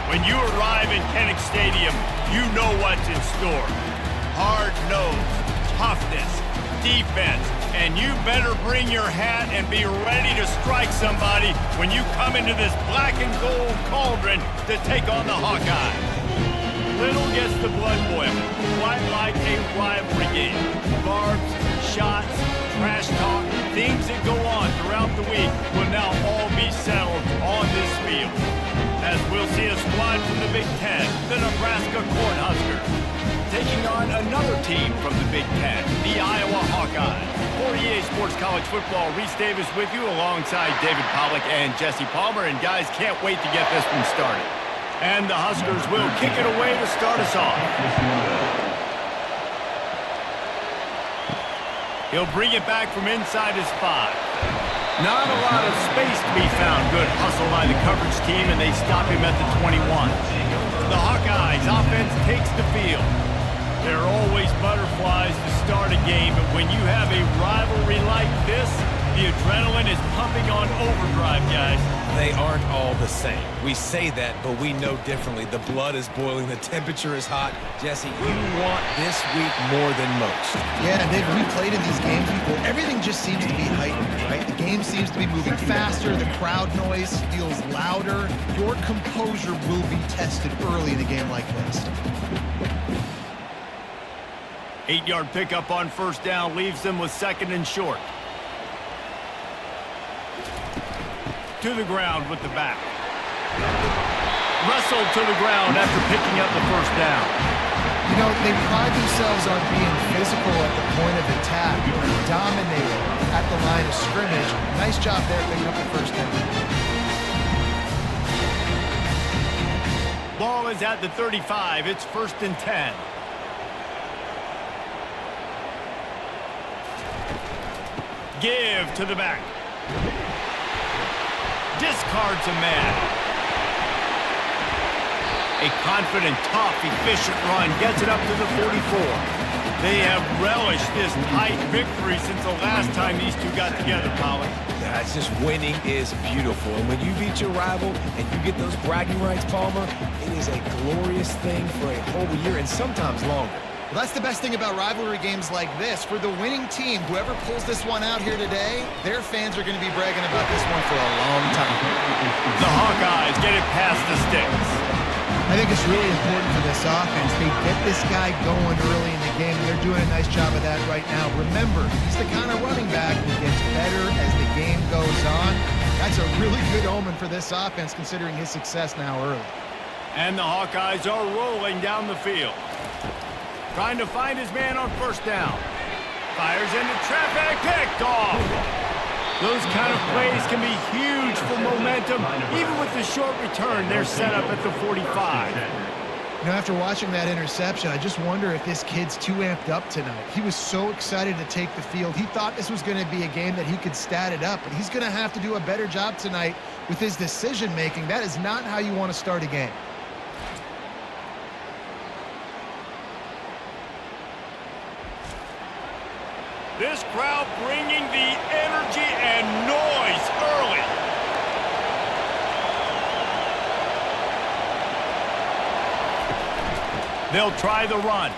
When you arrive in Kinnick Stadium, you know what's in store. Hard nose, toughness, defense, and you better bring your hat and be ready to strike somebody when you come into this black and gold cauldron to take on the Hawkeyes. Little gets the blood boiling, quite like a rivalry game. Barbs, shots, trash talk, things that go on throughout the week will now all be settled on this field. As we'll see a squad from the Big Ten, the Nebraska Cornhuskers, taking on another team from the Big Ten, the Iowa Hawkeyes. For EA Sports College Football, Reese Davis with you alongside David Pollack and Jesse Palmer. And guys, can't wait to get this one started. And the Huskers will kick it away to start us off. He'll bring it back from inside his 5. Not a lot of space to be found. Good hustle by the coverage team, and they stop him at the 21. The Hawkeyes offense takes the field. There are always butterflies to start a game, but when you have a rivalry like this, the adrenaline is pumping on overdrive, guys. They aren't all the same. We say that, but we know differently. The blood is boiling. The temperature is hot. Jesse, you want this week more than most. Yeah, Dave, we played in these games before. Everything just seems to be heightened, right? The game seems to be moving faster. The crowd noise feels louder. Your composure will be tested early in a game like this. 8-yard pickup on first down leaves them with 2nd and short. To the ground with the back. Wrestled to the ground after picking up the first down. You know, they pride themselves on being physical at the point of attack. They're dominating at the line of scrimmage. Nice job there picking up the first down. Ball is at the 35. It's 1st and 10. Give to the back. Discards a man. A confident, tough, efficient run gets it up to the 44. They have relished this tight victory since the last time these two got together, Pollard. Yeah, it's just winning is beautiful. And when you beat your rival and you get those bragging rights, Palmer, it is a glorious thing for a whole year and sometimes longer. Well, that's the best thing about rivalry games like this. For the winning team, whoever pulls this one out here today, their fans are going to be bragging about this one for a long time. The Hawkeyes get it past the sticks. I think it's really important for this offense. They get this guy going early in the game, and they're doing a nice job of that right now. Remember, he's the kind of running back who gets better as the game goes on. That's a really good omen for this offense, considering his success now early. And the Hawkeyes are rolling down the field. Trying to find his man on first down. Fires into traffic, picked off. Those kind of plays can be huge for momentum. Even with the short return, they're set up at the 45. You know, after watching that interception, I just wonder if this kid's too amped up tonight. He was so excited to take the field. He thought this was going to be a game that he could stat it up, but he's going to have to do a better job tonight with his decision-making. That is not how you want to start a game. This crowd bringing the energy and noise early. They'll try the run.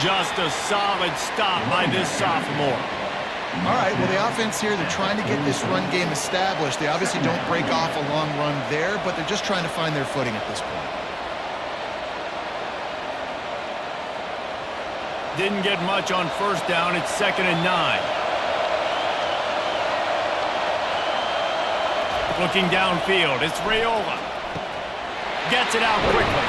Just a solid stop by this sophomore. All right, well, the offense here, they're trying to get this run game established. They obviously don't break off a long run there, but they're just trying to find their footing at this point. Didn't get much on first down. It's 2nd and 9. Looking downfield, it's Raiola. Gets it out quickly.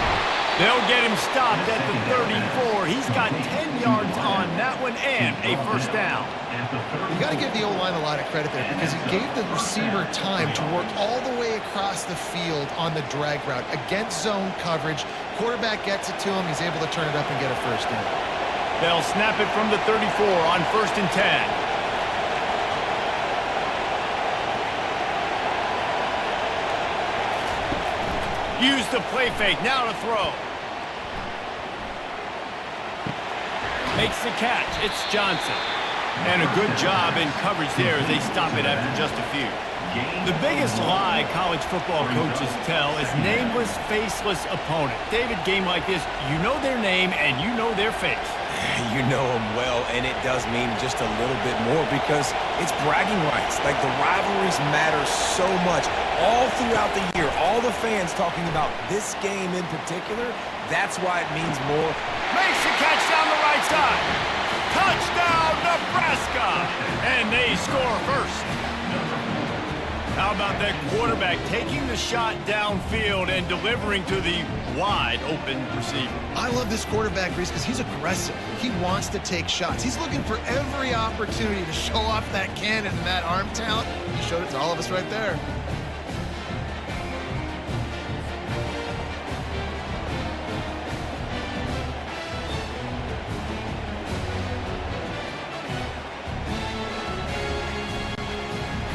They'll get him stopped at the 34. He's got 10 yards on that one and a first down. You got to give the O-line a lot of credit there because he gave the receiver time to work all the way across the field on the drag route against zone coverage. Quarterback gets it to him. He's able to turn it up and get a first down. They'll snap it from the 34 on 1st and 10. Use the play fake, now to throw. Makes the catch, it's Johnson. And a good job in coverage there as they stop it after just a few. The biggest lie college football coaches tell is nameless, faceless opponent. David, game like this, you know their name and you know their face. You know them well, and it does mean just a little bit more because it's bragging rights. Like, the rivalries matter so much all throughout the year. All the fans talking about this game in particular, that's why it means more. Makes the catch down the right side. Touchdown, Nebraska! And they score first. How about that quarterback taking the shot downfield and delivering to the wide open receiver? I love this quarterback, Reese, because he's aggressive. He wants to take shots. He's looking for every opportunity to show off that cannon and that arm talent. He showed it to all of us right there.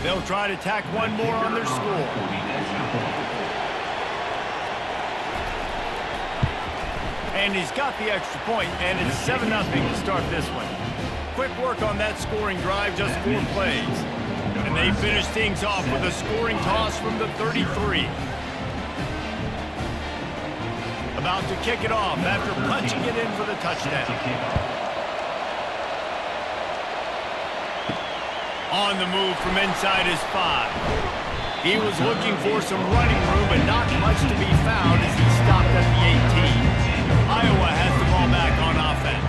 They'll try to tack one more on their score. And he's got the extra point, and it's 7-0 to start this one. Quick work on that scoring drive, just 4 plays. And they finish things off with a scoring toss from the 33. About to kick it off after punching it in for the touchdown. On the move from inside his 5. He was looking for some running room, but not much to be found as he stopped at the 18. Iowa has the ball back on offense.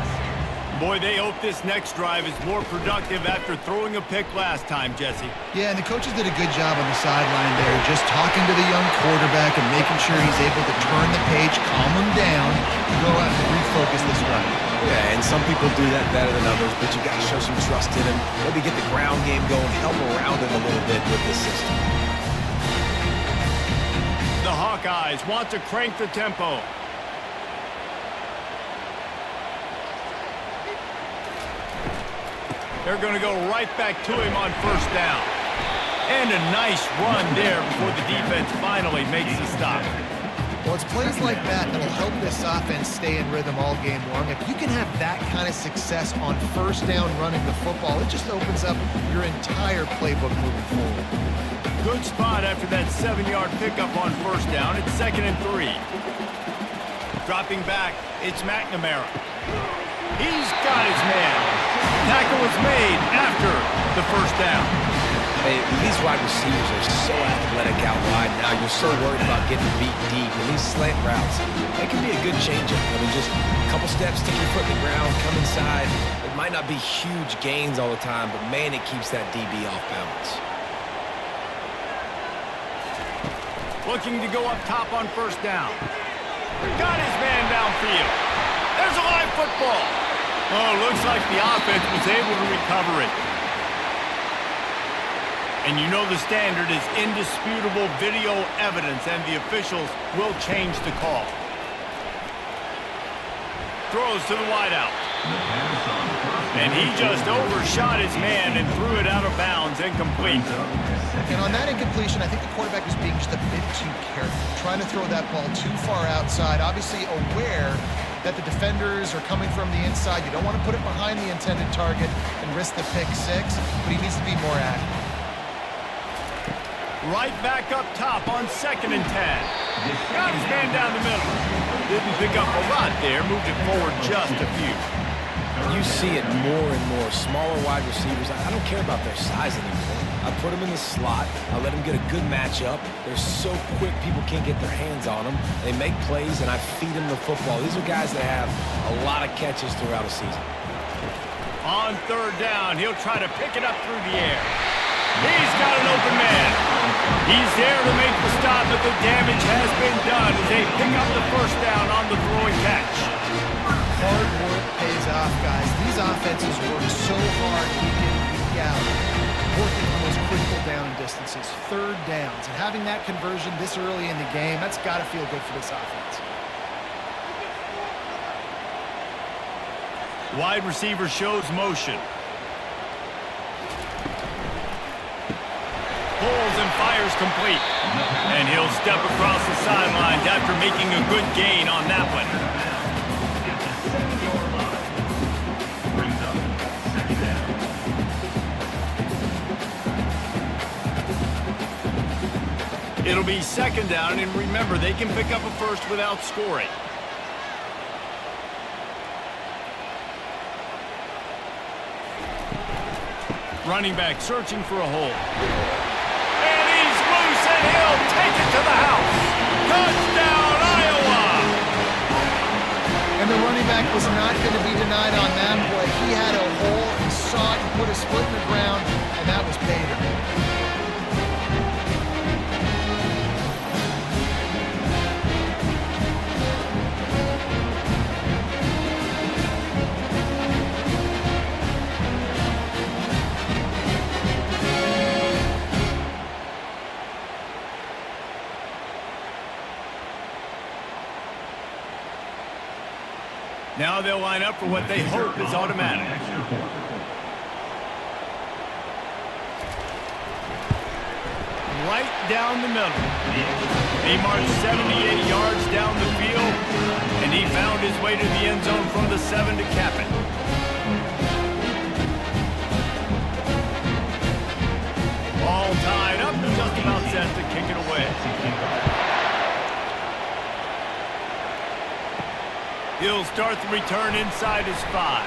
Boy, they hope this next drive is more productive after throwing a pick last time, Jesse. Yeah, and the coaches did a good job on the sideline there, just talking to the young quarterback and making sure he's able to turn the page, calm him down, and go out and refocus this drive. Yeah, and some people do that better than others, but you got to show some trust in him. Maybe get the ground game going, help around him a little bit with this system. The Hawkeyes want to crank the tempo. They're going to go right back to him on first down. And a nice run there before the defense finally makes the stop. Well, it's plays like that that will help this offense stay in rhythm all game long. If you can have that kind of success on first down running the football, it just opens up your entire playbook moving forward. Good spot after that 7-yard pickup on first down. It's 2nd and 3. Dropping back, it's McNamara. He's got his man. Tackle was made after the first down. Hey, these wide receivers are so athletic out wide now. You're so worried about getting beat deep. And these slant routes, they can be a good change-up. I mean, just a couple steps, stick your foot in the ground, come inside. It might not be huge gains all the time, but, man, it keeps that DB off balance. Looking to go up top on first down. Got his man downfield. There's a live football. Oh, looks like the offense was able to recover it. And you know the standard is indisputable video evidence, and the officials will change the call. Throws to the wideout. And he just overshot his man and threw it out of bounds, incomplete. And on that incompletion, I think the quarterback was being just a bit too careful, trying to throw that ball too far outside, obviously aware that the defenders are coming from the inside. You don't want to put it behind the intended target and risk the pick 6, but he needs to be more accurate. Right back up top on 2nd and 10. Got his man down the middle. Didn't pick up a lot there, moved it forward just a few. You see it more and more. Smaller wide receivers, I don't care about their size anymore. I put them in the slot. I let them get a good matchup. They're so quick, people can't get their hands on them. They make plays, and I feed them the football. These are guys that have a lot of catches throughout a season. On 3rd down, he'll try to pick it up through the air. He's got an open man. He's there to make the stop, but the damage has been done as they pick up the first down on the throwing catch. Hard work pays off, guys. These offenses work so hard week in, week out, working on those critical down distances, 3rd downs, and having that conversion this early in the game, that's got to feel good for this offense. Wide receiver shows motion. Pulls and fires complete. And he'll step across the sidelines after making a good gain on that one. It'll be second down, and remember, they can pick up a first without scoring. Running back searching for a hole. And he's loose, and he'll take it to the house. Touchdown, Iowa! And the running back was not going to be denied on that play. He had a hole, he saw it, he put his foot in the ground, and that was pay dirt. Now they'll line up for what they hope is automatic. Right down the middle. He marched 78 yards down the field, and he found his way to the end zone from the 7 to cap it. All tied up and just about set to kick it away. He'll start the return inside his 5.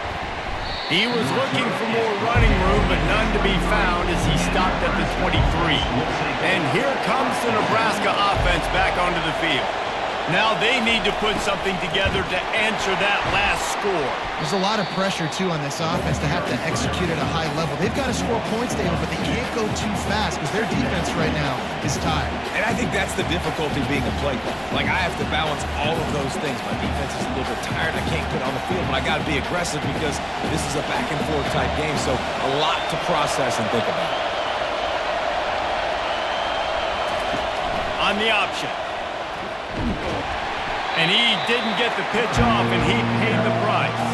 He was looking for more running room, but none to be found as he stopped at the 23. And here comes the Nebraska offense back onto the field. Now they need to put something together to answer that last score. There's a lot of pressure, too, on this offense to have to execute at a high level. They've got to score points, David, but they can't go too fast because their defense right now is tired. And I think that's the difficulty being a play caller. Like, I have to balance all of those things. My defense is a little bit tired. I can't get on the field, but I got to be aggressive because this is a back-and-forth type game, so a lot to process and think about. On the option. And he didn't get the pitch off, and he paid the price.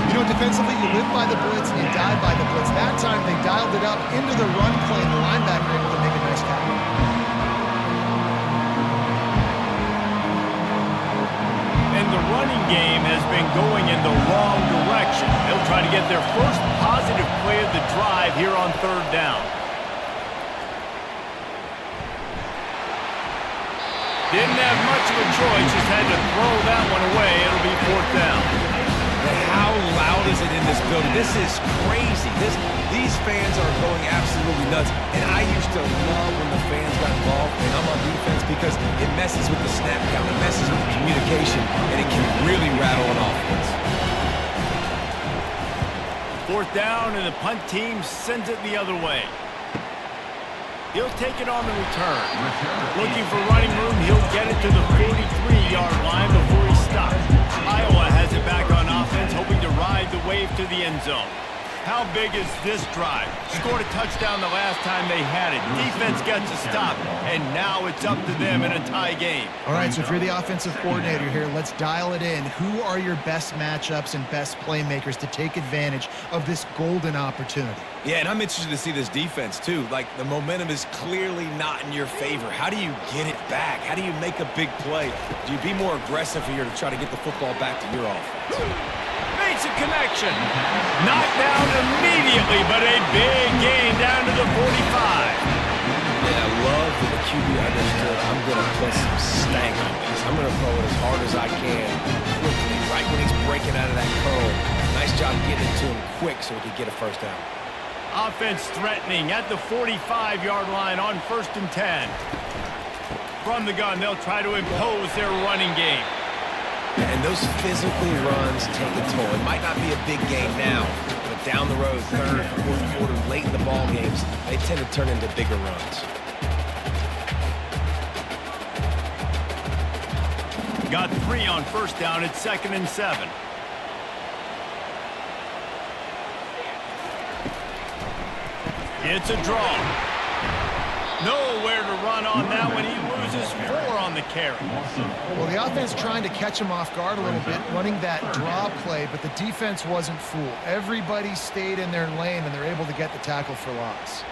You know, defensively, you live by the blitz and you die by the blitz. That time, they dialed it up into the run play, and the linebacker able to make a nice tackle. And the running game has been going in the wrong direction. They'll try to get their first positive play of the drive here on third down. Didn't have much of a choice, just had to throw that one away. It'll be fourth down. But how loud is it in this building? This is crazy. These fans are going absolutely nuts. And I used to love when the fans got involved, and I'm on defense because it messes with the snap count, it messes with the communication, and it can really rattle an offense. Fourth down, and the punt team sends it the other way. He'll take it on the return. Looking for running room, he'll get it to the 43-yard line before he stops. Iowa has it back on offense, hoping to ride the wave to the end zone. How big is this drive? Scored a touchdown the last time they had it. Defense gets a stop, and now it's up to them in a tie game. All right, so if you're the offensive coordinator here, let's dial it in. Who are your best matchups and best playmakers to take advantage of this golden opportunity? Yeah, and I'm interested to see this defense, too. Like, the momentum is clearly not in your favor. How do you get it back? How do you make a big play? Do you be more aggressive here to try to get the football back to your offense? Makes a connection. Knocked down immediately, but a big gain down to the 45. And I love that the QB understood I'm going to put some stank on this. I'm going to throw it as hard as I can quickly, right when he's breaking out of that curl. Nice job getting it to him quick so he could get a first down. Offense threatening at the 45-yard line on 1st and 10. From the gun, they'll try to impose their running game. And those physical runs take a toll. It might not be a big game now, but down the road, third, fourth quarter, late in the ball games, they tend to turn into bigger runs. Got 3 on first down at 2nd and 7. It's a draw. Nowhere to run on that one. He loses 4 on the carry. Well, the offense trying to catch him off guard a little bit, running that draw play, but the defense wasn't fooled. Everybody stayed in their lane, and they're able to get the tackle for loss.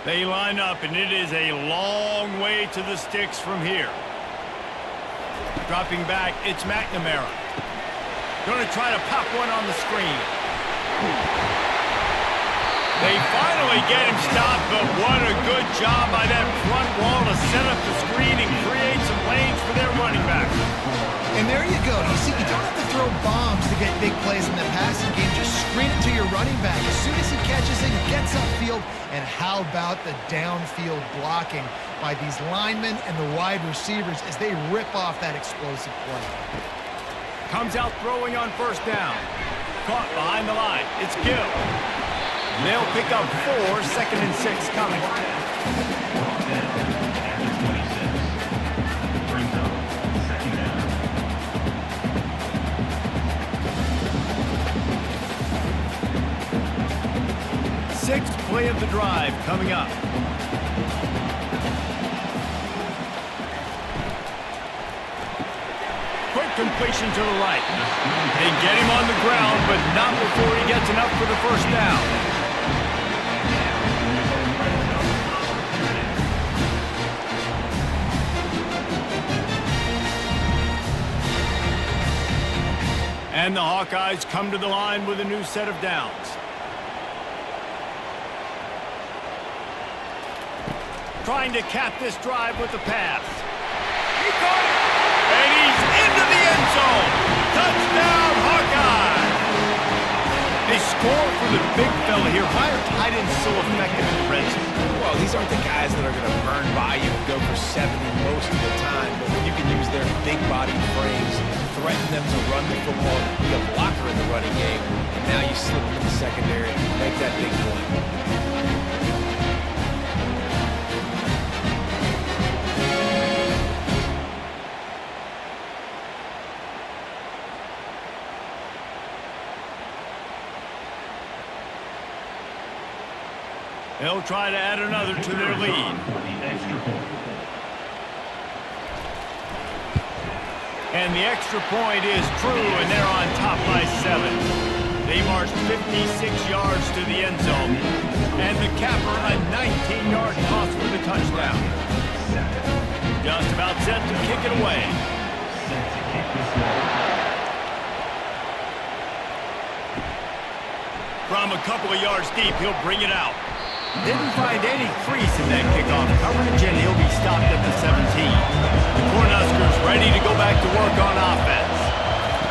They line up, and it is a long way to the sticks from here. Dropping back, it's McNamara. Going to try to pop one on the screen. They finally get him stopped, but what a good job by that front wall to set up the screen and create some lanes for their running back. And there you go. You see, you don't have to throw bombs to get big plays in the passing game. Just screen it to your running back. As soon as he catches it, he gets upfield. And how about the downfield blocking by these linemen and the wide receivers as they rip off that explosive play. Comes out throwing on first down. Caught behind the line. It's Gill. They'll pick up 4, 2nd and 6 coming. Sixth play of the drive coming up. Quick completion to the right. They get him on the ground, but not before he gets enough for the first down. And the Hawkeyes come to the line with a new set of downs. Trying to cap this drive with the pass. He caught it! And he's into the end zone! Touchdown, Hawkeyes! They score for the big fella here. Why are tight ends so effective in the red zone? Well, these aren't the guys that are going to burn by you and go for 70 most of the time, but when you can use their big body frames, threaten them to run the football, be a blocker in the running game, and now you slip them in the secondary, make that big play. They'll try to add another to their lead. And the extra point is true, and they're on top by 7. They marched 56 yards to the end zone. And the capper, a 19-yard toss for the touchdown. Just about set to kick it away. From a couple of yards deep, he'll bring it out. Didn't find any crease in that kickoff coverage, and he'll be stopped at the 17. The Cornhuskers ready to go back to work on offense.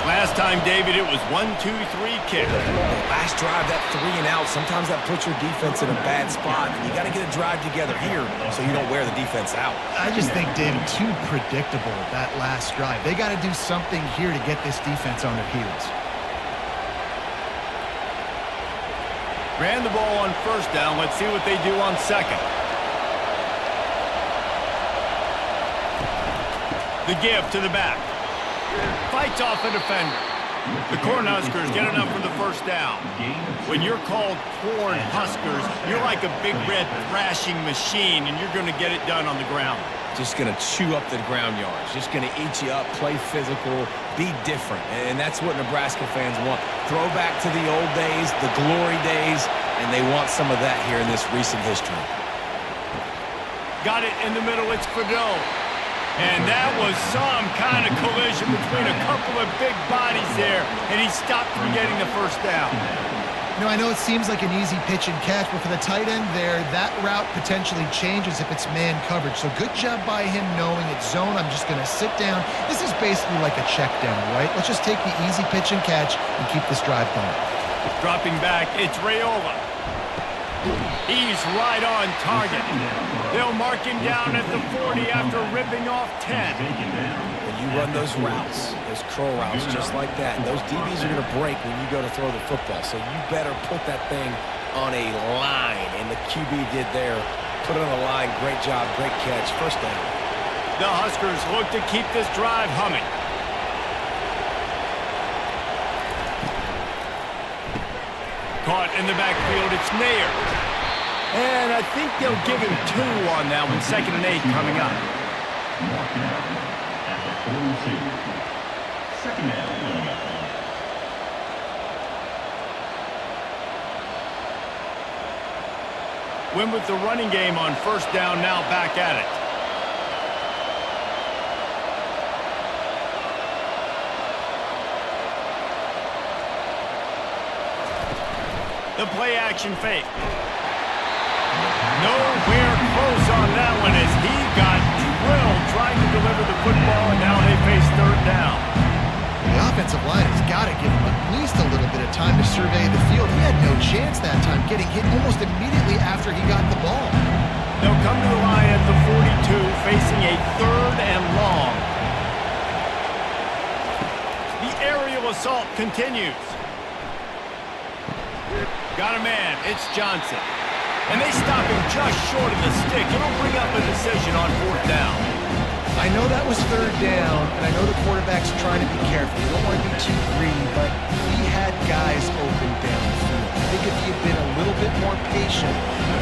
Last time, David, it was 1-2-3 kick. Last drive, that 3 and out, sometimes that puts your defense in a bad spot. And you got to get a drive together here so you don't wear the defense out. I just think, David, too predictable, that last drive. They got to do something here to get this defense on their heels. Ran the ball on first down. Let's see what they do on second. The give to the back. Fights off a defender. The Cornhuskers get enough for the first down. When you're called Cornhuskers, you're like a big red thrashing machine, and you're going to get it done on the ground. Just going to chew up the ground yards. Just going to eat you up, play physical, be different. And that's what Nebraska fans want. Throw back to the old days, the glory days, and they want some of that here in this recent history. Got it in the middle. It's Fadot. And that was some kind of collision between a couple of big bodies there, and he stopped from getting the first down. You know, I know it seems like an easy pitch and catch, but for the tight end there, that route potentially changes if it's man coverage. So good job by him knowing it's zone. I'm just going to sit down. This is basically like a check down, right? Let's just take the easy pitch and catch and keep this drive going. Dropping back, it's Raiola. He's right on target. They'll mark him down at the 40 after ripping off 10. When you run those routes, those curl routes just like that, those DBs are going to break when you go to throw the football. So you better put that thing on a line, and the QB did there. Put it on a line. Great job, great catch. First down. The Huskers look to keep this drive humming. Caught in the backfield, it's Nair. And I think they'll give him 2 on that one. 2nd and 8 coming up. Win with the running game on first down, now back at it. The play action fake. Nowhere close on that one as he got drilled trying to deliver the football, and now they face third down. The offensive line has got to give him at least a little bit of time to survey the field. He had no chance that time, getting hit almost immediately after he got the ball. They'll come to the line at the 42, facing a third and long. The aerial assault continues. Got a man. It's Johnson. And they stop him just short of the stick. It'll bring up a decision on fourth down. I know that was third down, and I know the quarterback's trying to be careful. You don't want to be too greedy, but he had guys open downfield. I think if he had been a little bit more patient,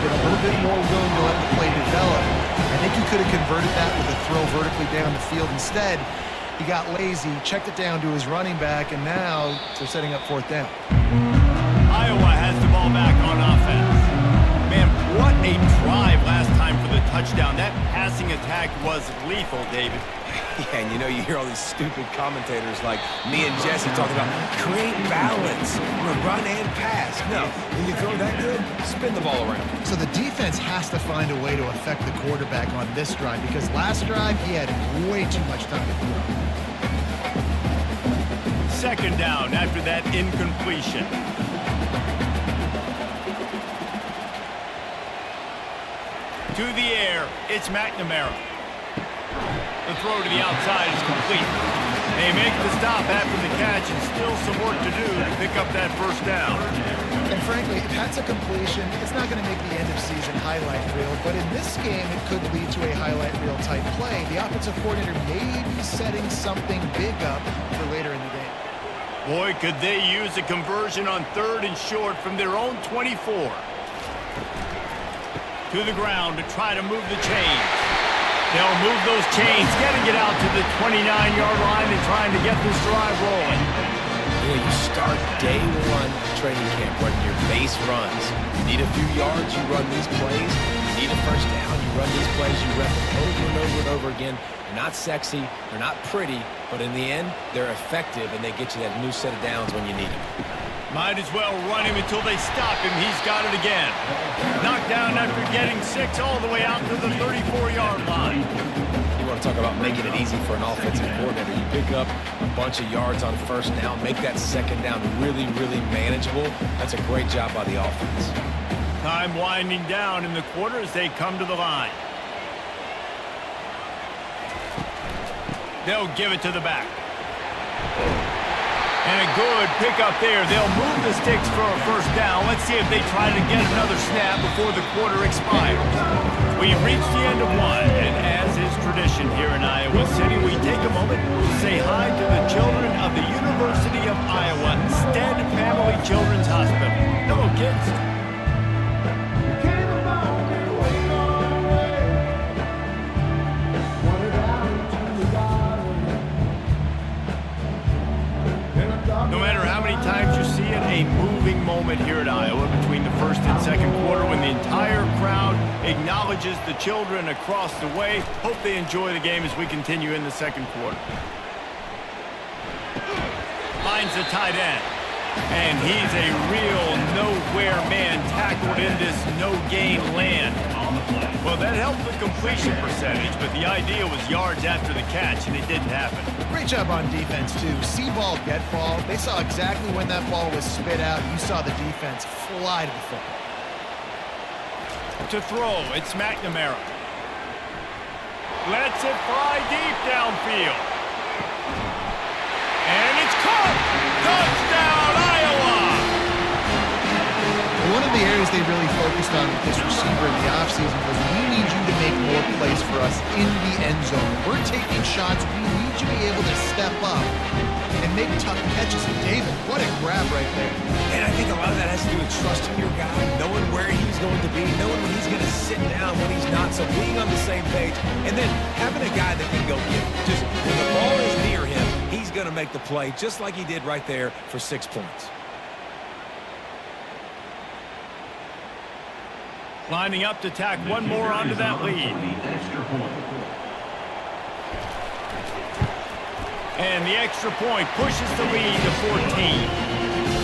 been a little bit more willing to let the play develop, I think he could have converted that with a throw vertically down the field. Instead, he got lazy, checked it down to his running back, and now they're setting up fourth down. Iowa has the ball back on offense. Man, what a drive last time for the touchdown. That passing attack was lethal, David. Yeah, and you know, you hear all these stupid commentators like me and Jesse talking about create balance, run and pass. No, when you throw that good, spin the ball around. So the defense has to find a way to affect the quarterback on this drive because last drive he had way too much time to throw. Second down after that incompletion. To the air, it's McNamara. The throw to the outside is complete. They make the stop after the catch and still some work to do to pick up that first down. And frankly, if that's a completion, it's not going to make the end of season highlight reel, but in this game, it could lead to a highlight reel type play. The offensive coordinator may be setting something big up for later in the game. Boy, could they use a conversion on third and short from their own 24. To the ground to try to move the chains. They'll move those chains, getting it out to the 29-yard line and trying to get this drive rolling. You know, you start day one training camp running your base runs. You need a few yards, you run these plays. You need a first down, you run these plays. You rep them over and over and over again. They're not sexy, they're not pretty, but in the end, they're effective, and they get you that new set of downs when you need them. Might as well run him until they stop him. He's got it again. Knocked down after getting 6 all the way out to the 34-yard line. You want to talk about making it easy for an offensive coordinator. You pick up a bunch of yards on first down, make that second down really, really manageable. That's a great job by the offense. Time winding down in the quarter as they come to the line. They'll give it to the back. And a good pickup there. They'll move the sticks for a first down. Let's see if they try to get another snap before the quarter expires. We reached the end of one, and as is tradition here in Iowa City, we take a moment to say hi to the children of the University of Iowa Stead Family Children's Hospital. Hello, kids. No matter how many times you see it, a moving moment here at Iowa between the first and second quarter when the entire crowd acknowledges the children across the way. Hope they enjoy the game as we continue in the second quarter. Finds the tight end. And he's a real nowhere man tackled in this no-gain land. Well, that helped the completion percentage, but the idea was yards after the catch, and it didn't happen. Great job on defense, too. See ball, get ball. They saw exactly when that ball was spit out. You saw the defense fly to the football. To throw, it's McNamara. Lets it fly deep downfield. And it's caught! Touchdown, Iowa! One of the areas they really focused on with this receiver in the offseason was we need you to make more plays for us in the end zone. We're taking shots. We need you to be able to step up and make tough catches. And David, what a grab right there. And I think a lot of that has to do with trusting your guy, knowing where he's going to be, knowing when he's going to sit down, when he's not, so being on the same page, and then having a guy that can go get it. Just when the ball is near him, he's going to make the play just like he did right there for 6 points. Lining up to tack one more onto that lead. And the extra point pushes the lead to 14.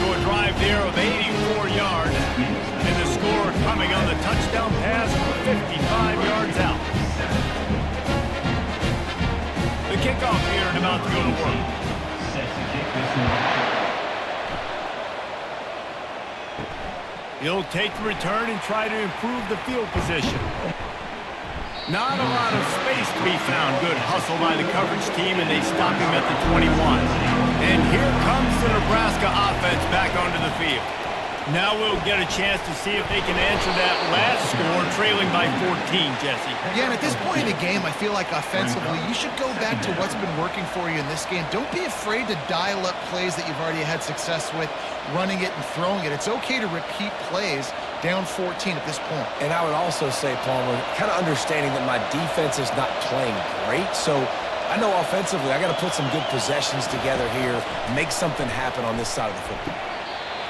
So a drive there of 84 yards, and the score coming on the touchdown pass from 55 yards out. The kickoff here and about to go to work. He'll take the return and try to improve the field position. Not a lot of space to be found. Good hustle by the coverage team, and they stop him at the 21. And here comes the Nebraska offense back onto the field. Now we'll get a chance to see if they can answer that last score, trailing by 14, Jesse. Yeah, and at this point in the game, I feel like offensively, you should go back to what's been working for you in this game. Don't be afraid to dial up plays that you've already had success with, running it and throwing it. It's okay to repeat plays down 14 at this point. And I would also say, Palmer, kind of understanding that my defense is not playing great, so I know offensively I got to put some good possessions together here, make something happen on this side of the football.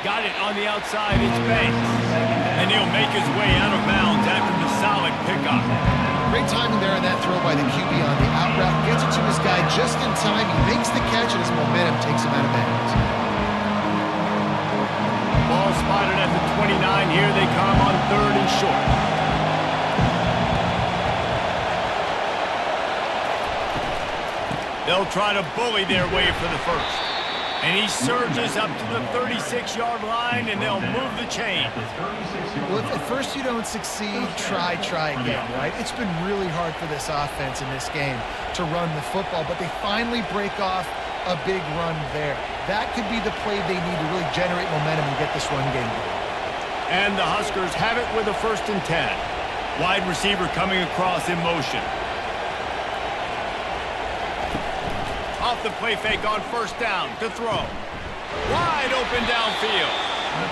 Got it on the outside, it's Banks. And he'll make his way out of bounds after the solid pickup. Great timing there in that throw by the QB on the out route. Gets it to his guy just in time. He makes the catch, and his momentum takes him out of bounds. Ball spotted at the 29. Here they come on 3rd and short. They'll try to bully their way for the first. And he surges up to the 36-yard line, and they'll move the chain. Well, if at first you don't succeed, try again, right? It's been really hard for this offense in this game to run the football, but they finally break off a big run there. That could be the play they need to really generate momentum and get this run game going. And the Huskers have it with a 1st and 10. Wide receiver coming across in motion. Off the play fake on 1st down to throw. Wide open downfield.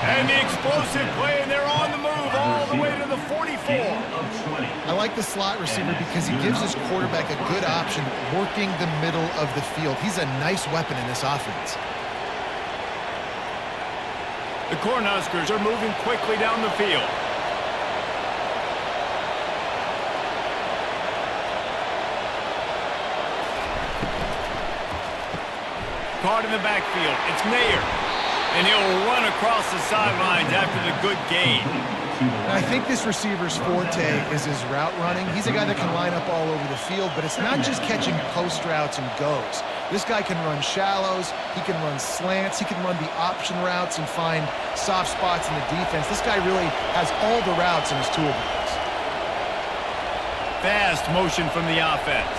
And the explosive play, and they're on the move all the way to the 44. I like the slot receiver because he gives his quarterback a good option working the middle of the field. He's a nice weapon in this offense. The Cornhuskers are moving quickly down the field. Caught in the backfield. It's Nair. And he'll run across the sidelines after the good gain. I think this receiver's forte is his route running. He's a guy that can line up all over the field, but it's not just catching post routes and goes. This guy can run shallows, he can run slants, he can run the option routes and find soft spots in the defense. This guy really has all the routes in his toolbox. Fast motion from the offense.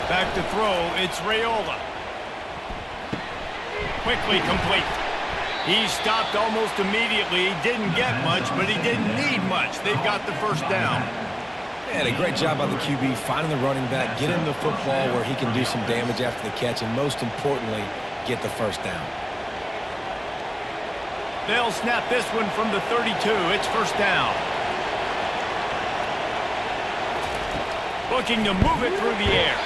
Back to throw, it's Raiola. Quickly complete. He stopped almost immediately. He didn't get much, but he didn't need much. They've got the 1st down. And a great job by the QB, finding the running back, get him the football where he can do some damage after the catch, and most importantly, get the 1st down. They'll snap this one from the 32. It's 1st down. Looking to move it through the air.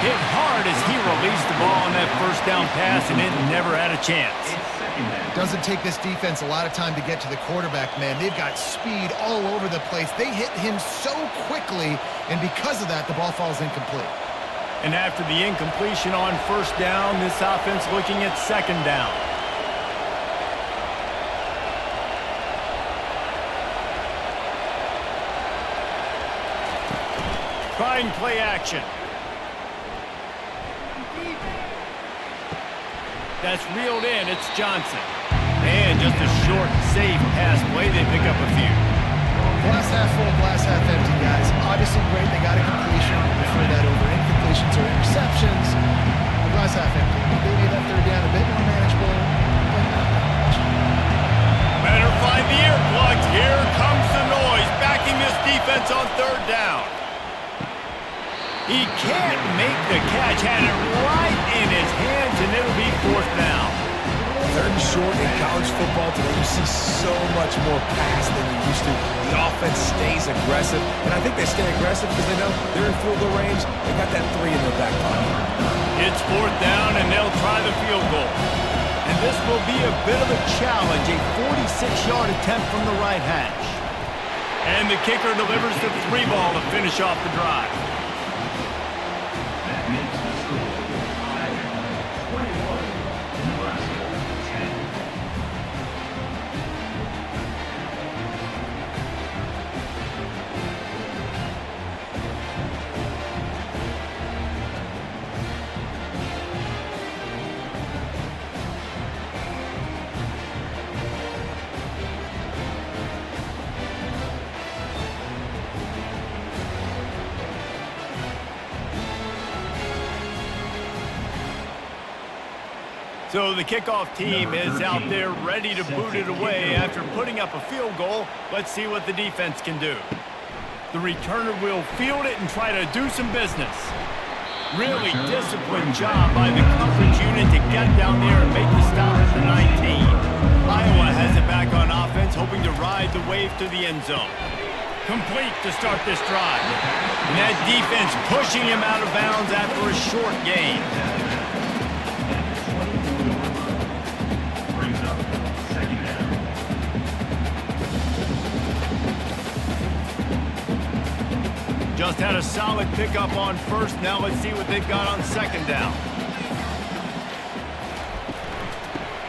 Hit hard as he released the ball on that 1st down pass, and it never had a chance. Doesn't take this defense a lot of time to get to the quarterback, man. They've got speed all over the place. They hit him so quickly, and because of that, the ball falls incomplete. And after the incompletion on 1st down, this offense looking at 2nd down. Trying play action. That's reeled in. It's Johnson. And just a short, safe pass play. They pick up a few. Glass half full, glass half empty, guys. Obviously great. They got a completion. Refer that over incompletions or interceptions. Glass half empty. Maybe that 3rd down a bit more manageable, but not that much. Better find the earplugs. Here comes the noise. Backing this defense on 3rd down. He can't make the catch. Had it right in his hands, and it'll be 4th down. 3rd and short in college football today, you see so much more pass than you used to. The offense stays aggressive, and I think they stay aggressive because they know they're in field goal range. They got that 3 in their back pocket. It's 4th down, and they'll try the field goal. And this will be a bit of a challenge, a 46-yard attempt from the right hash. And the kicker delivers the 3 ball to finish off the drive. So the kickoff team is out there ready to boot it away after putting up a field goal. Let's see what the defense can do. The returner will field it and try to do some business. Really disciplined job by the coverage unit to get down there and make the stop at the 19. Iowa has it back on offense, hoping to ride the wave to the end zone. Complete to start this drive. And that defense pushing him out of bounds after a short gain. Just had a solid pickup on first. Now let's see what they've got on second down.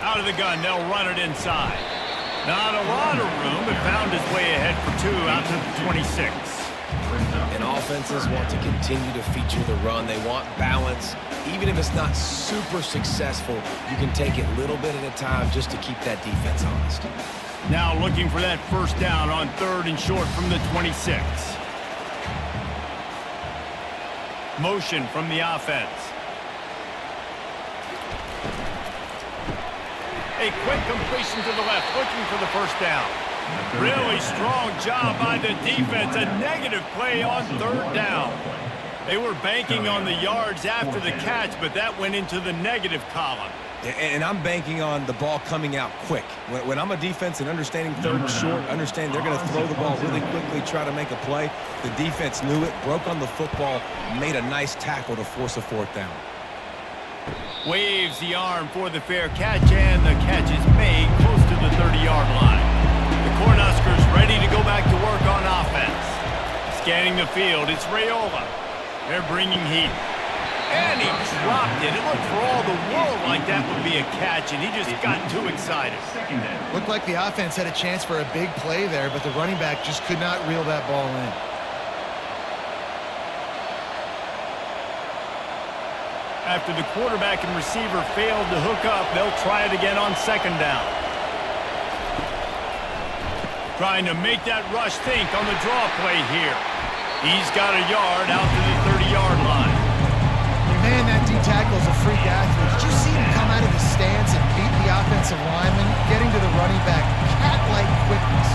Out of the gun, they'll run it inside. Not a lot of room, but found his way ahead for 2 out to the 26. And offenses want to continue to feature the run. They want balance. Even if it's not super successful, you can take it little bit at a time just to keep that defense honest. Now looking for that first down on 3rd and short from the 26. Motion from the offense. A quick completion to the left, looking for the first down. Really strong job by the defense. A negative play on 3rd down. They were banking on the yards after the catch, but that went into the negative column. And I'm banking on the ball coming out quick. When I'm a defense and understanding 3rd and short, understand they're going to throw the ball really quickly, try to make a play. The defense knew it, broke on the football, made a nice tackle to force a 4th down. Waves the arm for the fair catch, and the catch is made close to the 30-yard line. The Cornhuskers ready to go back to work on offense. Scanning the field, it's Raiola. They're bringing heat. And he dropped it. It looked for all the world like that would be a catch, and he just got too excited. Looked like the offense had a chance for a big play there, but the running back just could not reel that ball in. After the quarterback and receiver failed to hook up, they'll try it again on 2nd down. Trying to make that rush think on the draw play here. He's got a yard out to the 30-yard line. Man, that D-tackle's a freak athlete. Did you see him come out of the stance and beat the offensive lineman, getting to the running back? Cat-like quickness.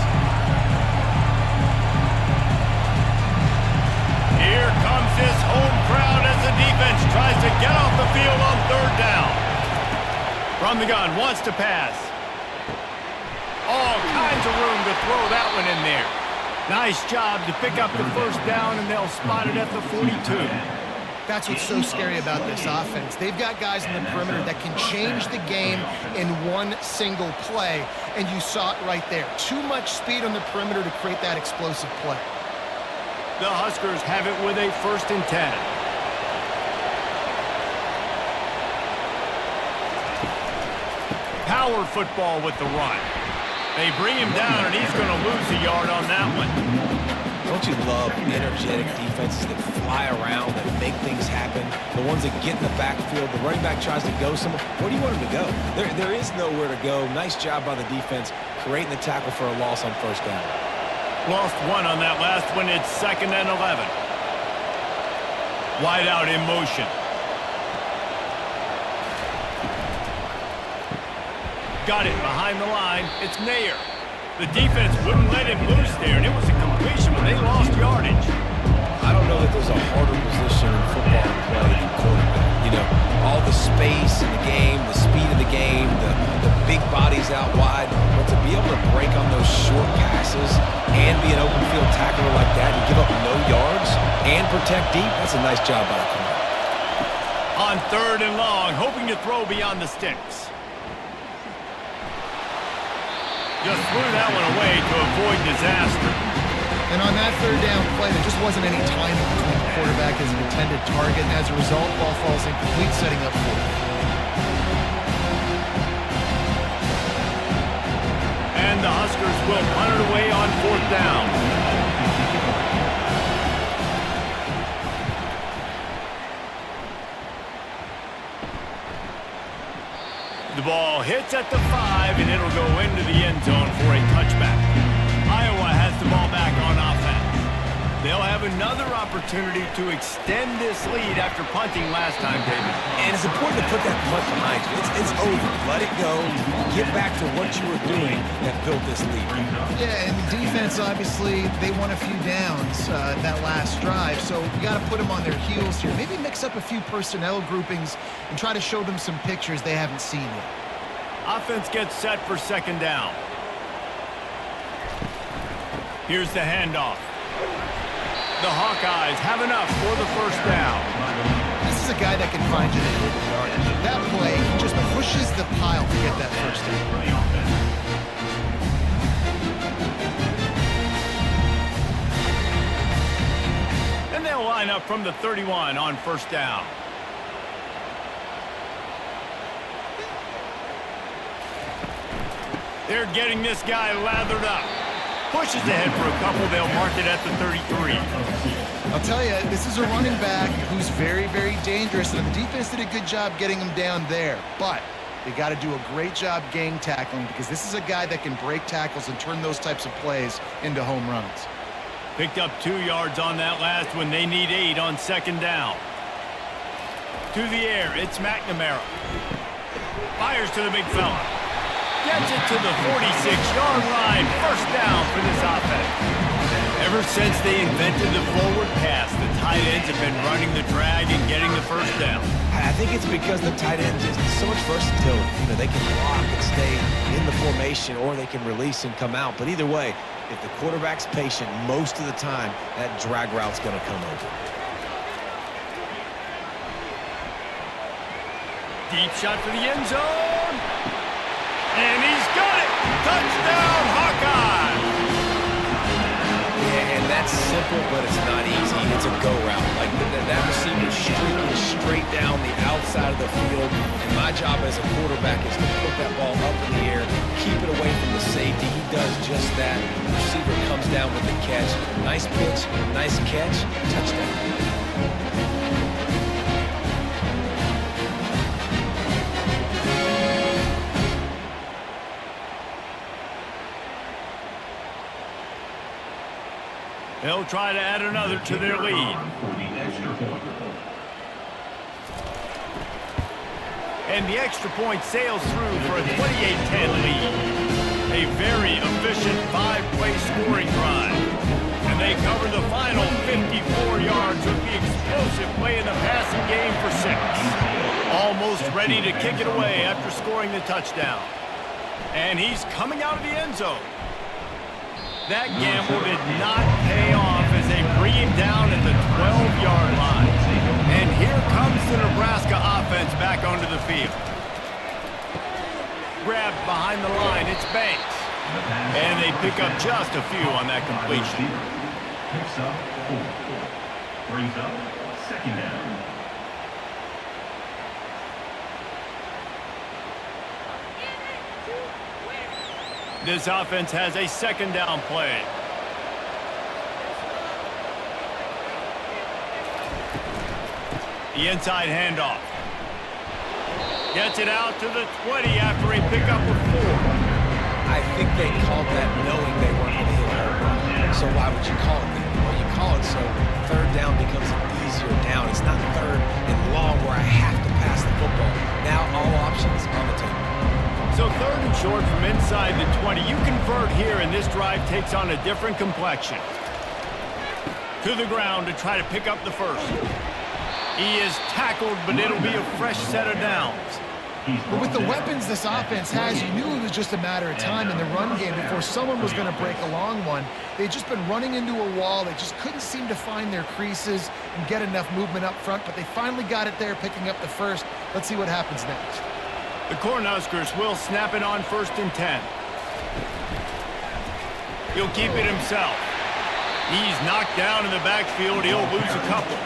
Here comes this home crowd as the defense tries to get off the field on 3rd down. From the gun, wants to pass. All kinds of room to throw that one in there. Nice job to pick up the first down, and they'll spot it at the 42. That's what's so scary about this offense. They've got guys in the perimeter that can change the game in one single play, and you saw it right there. Too much speed on the perimeter to create that explosive play. The Huskers have it with a 1st and 10. Power football with the run. They bring him down, and he's going to lose a yard on that one. Don't you love energetic defenses that fly around, that make things happen? The ones that get in the backfield, the running back tries to go somewhere. Where do you want him to go? There is nowhere to go. Nice job by the defense creating the tackle for a loss on 1st down. Lost 1 on that last one. It's 2nd and 11. Wide out in motion. Got it behind the line. It's Nair. The defense wouldn't let him loose there, and it was a completion, but they lost yardage. I don't know that there's a harder position in football to play than quarterback. You know, all the space in the game, the speed of the game, the big bodies out wide, but to be able to break on those short passes and be an open field tackler like that and give up no yards and protect deep, that's a nice job by the corner. On 3rd and long, hoping to throw beyond the sticks. Just threw that one away to avoid disaster. And on that 3rd down play, there just wasn't any timing between the quarterback as an intended target, and as a result, ball falls incomplete, setting up 4th. And the Huskers will punt it away on 4th down. The ball hits at the 5, and it'll go into the end zone for a touchback. Iowa has the ball back on offense. they'll have another opportunity to extend this lead after punting last time, David. And it's important to put that punt behind you. It's over. Let it go. Get back to what you were doing that built this lead. Yeah, and the defense, obviously, they won a few downs that last drive, so you got to put them on their heels here. Maybe mix up a few personnel groupings and try to show them some pictures they haven't seen yet. Offense gets set for second down. Here's the handoff. The Hawkeyes have enough for the first down. This is a guy that can find you the hidden yardage. That play, he just pushes the pile to get that first down. And they'll line up from the 31 on first down. They're getting this guy lathered up. Pushes ahead for a couple. They'll mark it at the 33. I'll tell you, this is a running back who's very, very dangerous, and the defense did a good job getting him down there. But they got to do a great job gang tackling because this is a guy that can break tackles and turn those types of plays into home runs. Picked up 2 yards on that last one. They need 8 on second down. To the air, it's McNamara. Fires to the big fella. Gets it to the 46-yard line. First down for this offense. Ever since they invented the forward pass, the tight ends have been running the drag and getting the first down. I think it's because the tight ends is so much versatility. You know, they can block and stay in the formation, or they can release and come out. But either way, if the quarterback's patient, most of the time, that drag route's going to come over. Deep shot for the end zone. And he's got it! Touchdown, Hawkeyes! Yeah, and that's simple, but it's not easy. It's a go route. Like, that receiver streaking straight down the outside of the field. And my job as a quarterback is to put that ball up in the air, keep it away from the safety. He does just that. The receiver comes down with the catch. Nice pitch, nice catch, touchdown. They'll try to add another to their lead. And the extra point sails through for a 28-10 lead. A very efficient 5-play scoring drive. And they cover the final 54 yards with the explosive play in the passing game for 6. Almost ready to kick it away after scoring the touchdown. And he's coming out of the end zone. That gamble did not pay off as they bring him down at the 12-yard line. And here comes the Nebraska offense back onto the field. Grabbed behind the line, it's Banks. And they pick up just a few on that completion. Picks up 4. Brings up second down. This offense has a second down play. The inside handoff. Gets it out to the 20 after a pickup of 4. I think they called that knowing they weren't going to hit a home run. So why would you call it that? Well, you call it so third down becomes an easier down. It's not third and long where I have to pass the football. Now all options on the table. So third and short from inside the 20. You convert here, and this drive takes on a different complexion. To the ground to try to pick up the first. He is tackled, but it'll be a fresh set of downs. But with the weapons this offense has, you knew it was just a matter of time in the run game before someone was going to break a long one. They'd just been running into a wall. They just couldn't seem to find their creases and get enough movement up front, but they finally got it there, picking up the first. Let's see what happens next. The Cornhuskers will snap it on 1st and 10. He'll keep it himself. He's knocked down in the backfield. He'll lose a couple.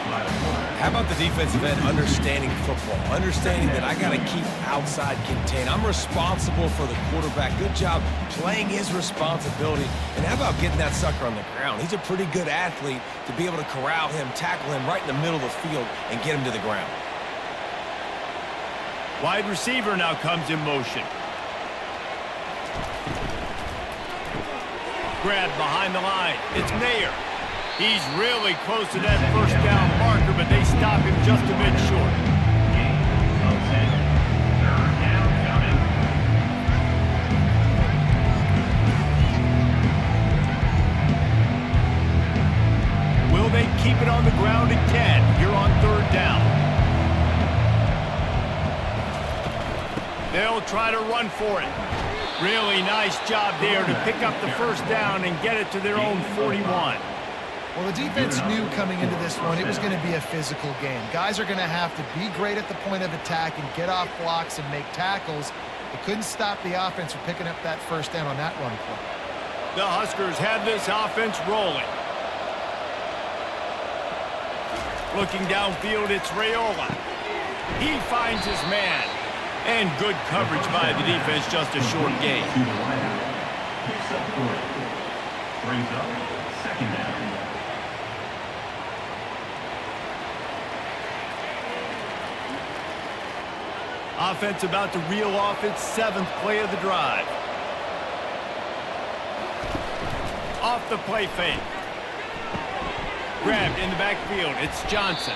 How about the defensive end understanding football? Understanding that I got to keep outside contained. I'm responsible for the quarterback. Good job playing his responsibility. And how about getting that sucker on the ground? He's a pretty good athlete to be able to corral him, tackle him right in the middle of the field, and get him to the ground. Wide receiver now comes in motion. Grabbed behind the line. It's Mayer. He's really close to that first down marker, but they stop him just a bit short. Gain of 10. Third down coming. Will they keep it on the ground again here on third down? They'll try to run for it. Really nice job there to pick up the first down and get it to their own 41. Well, the defense knew coming into this one it was going to be a physical game. Guys are going to have to be great at the point of attack and get off blocks and make tackles. They couldn't stop the offense from picking up that first down on that run play. The Huskers have this offense rolling. Looking downfield, it's Raiola. He finds his man. And good coverage by the defense, just a short gain. To the wideout. Picks up 4. Brings up second down. Offense about to reel off its 7th play of the drive. Off the play fake. Grabbed in the backfield. It's Johnson.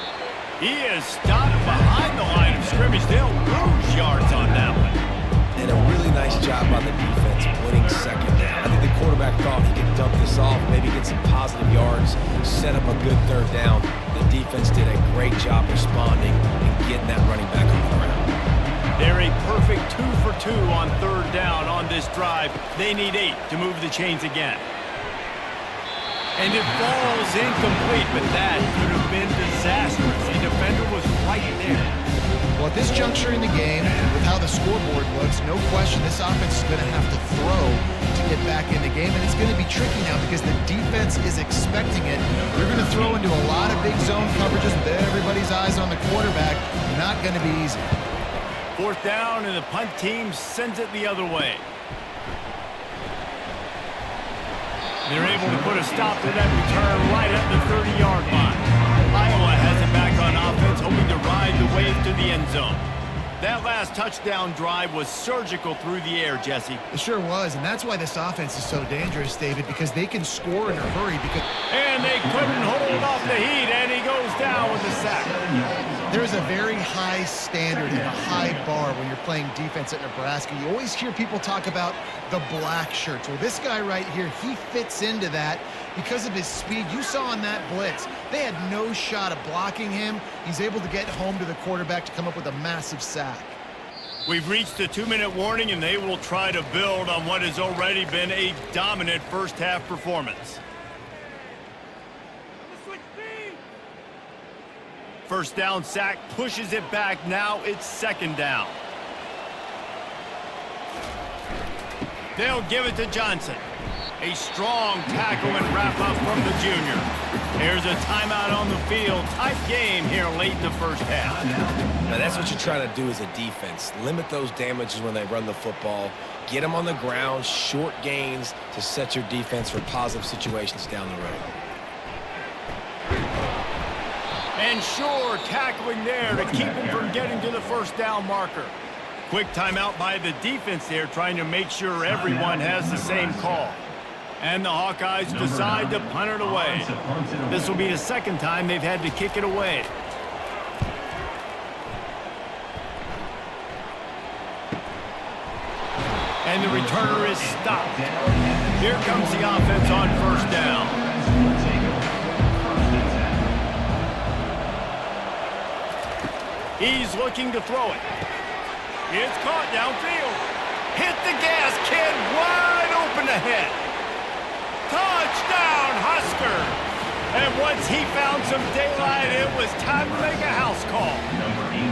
He is stopped behind the line of scrimmage. They'll lose yards on that one. And a really nice job by the defense winning second down. I think the quarterback thought he could dump this off, maybe get some positive yards, set up a good third down. The defense did a great job responding and getting that running back on the ground. They're a perfect 2 for 2 on third down on this drive. They need 8 to move the chains again. And it falls incomplete, but that could have been disastrous. The defender was right there. Well, at this juncture in the game, with how the scoreboard looks, no question this offense is going to have to throw to get back in the game, and it's going to be tricky now because the defense is expecting it. They're going to throw into a lot of big zone coverages with everybody's eyes on the quarterback. Not going to be easy. 4th down, and the punt team sends it the other way. They're able to put a stop to that return right at the 30-yard line. Iowa has it back on offense, hoping to ride the wave to the end zone. That last touchdown drive was surgical through the air, Jesse. It sure was, and that's why this offense is so dangerous, David, because they can score in a hurry. And they couldn't hold off the heat, and he goes down with the sack. There's a very high standard and a high bar when you're playing defense at Nebraska. You always hear people talk about the black shirts. Well, this guy right here, he fits into that because of his speed. You saw on that blitz, they had no shot of blocking him. He's able to get home to the quarterback to come up with a massive sack. We've reached the 2-minute warning, and they will try to build on what has already been a dominant first-half performance. First down sack pushes it back. Now it's 2nd down. They'll give it to Johnson. A strong tackle and wrap-up from the junior. There's a timeout on the field. Tight game here late in the first half. Now that's what you try to do as a defense. Limit those damages when they run the football. Get them on the ground, short gains to set your defense for positive situations down the road. And sure, tackling there to keep him from getting to the first down marker. Quick timeout by the defense there, trying to make sure everyone has the same call. And the Hawkeyes decide to punt it away. This will be the 2nd time they've had to kick it away. And the returner is stopped. Here comes the offense on first down. He's looking to throw it. It's caught downfield. Hit the gas, kid. Wide open ahead. Touchdown, Husker. And once he found some daylight, it was time to make a house call. Number 18.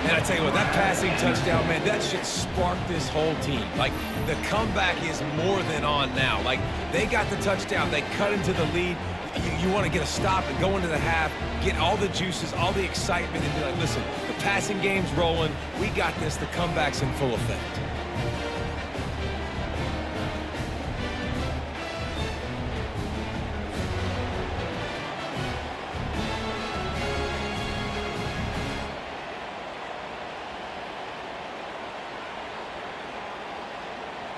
And I tell you what, that passing touchdown, man, that should spark this whole team. Like, the comeback is more than on now. Like, they got the touchdown. They cut into the lead. You want to get a stop and go into the half, get all the juices, all the excitement, and be like, listen, the passing game's rolling. We got this. The comeback's in full effect.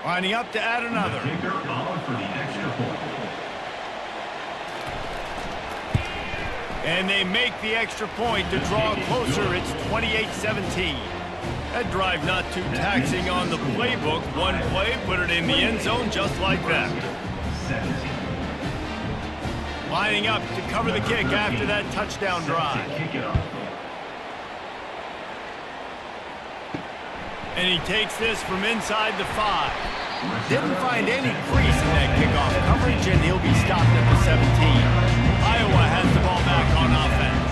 Lining up to add another. Kicker on for the extra point. And they make the extra point to draw closer. It's 28-17. That drive not too taxing on the playbook. One play, put it in the end zone just like that. Lining up to cover the kick after that touchdown drive. And he takes this from inside the 5. Didn't find any crease in that kickoff coverage, and he'll be stopped at the 17. Iowa has the ball back on offense.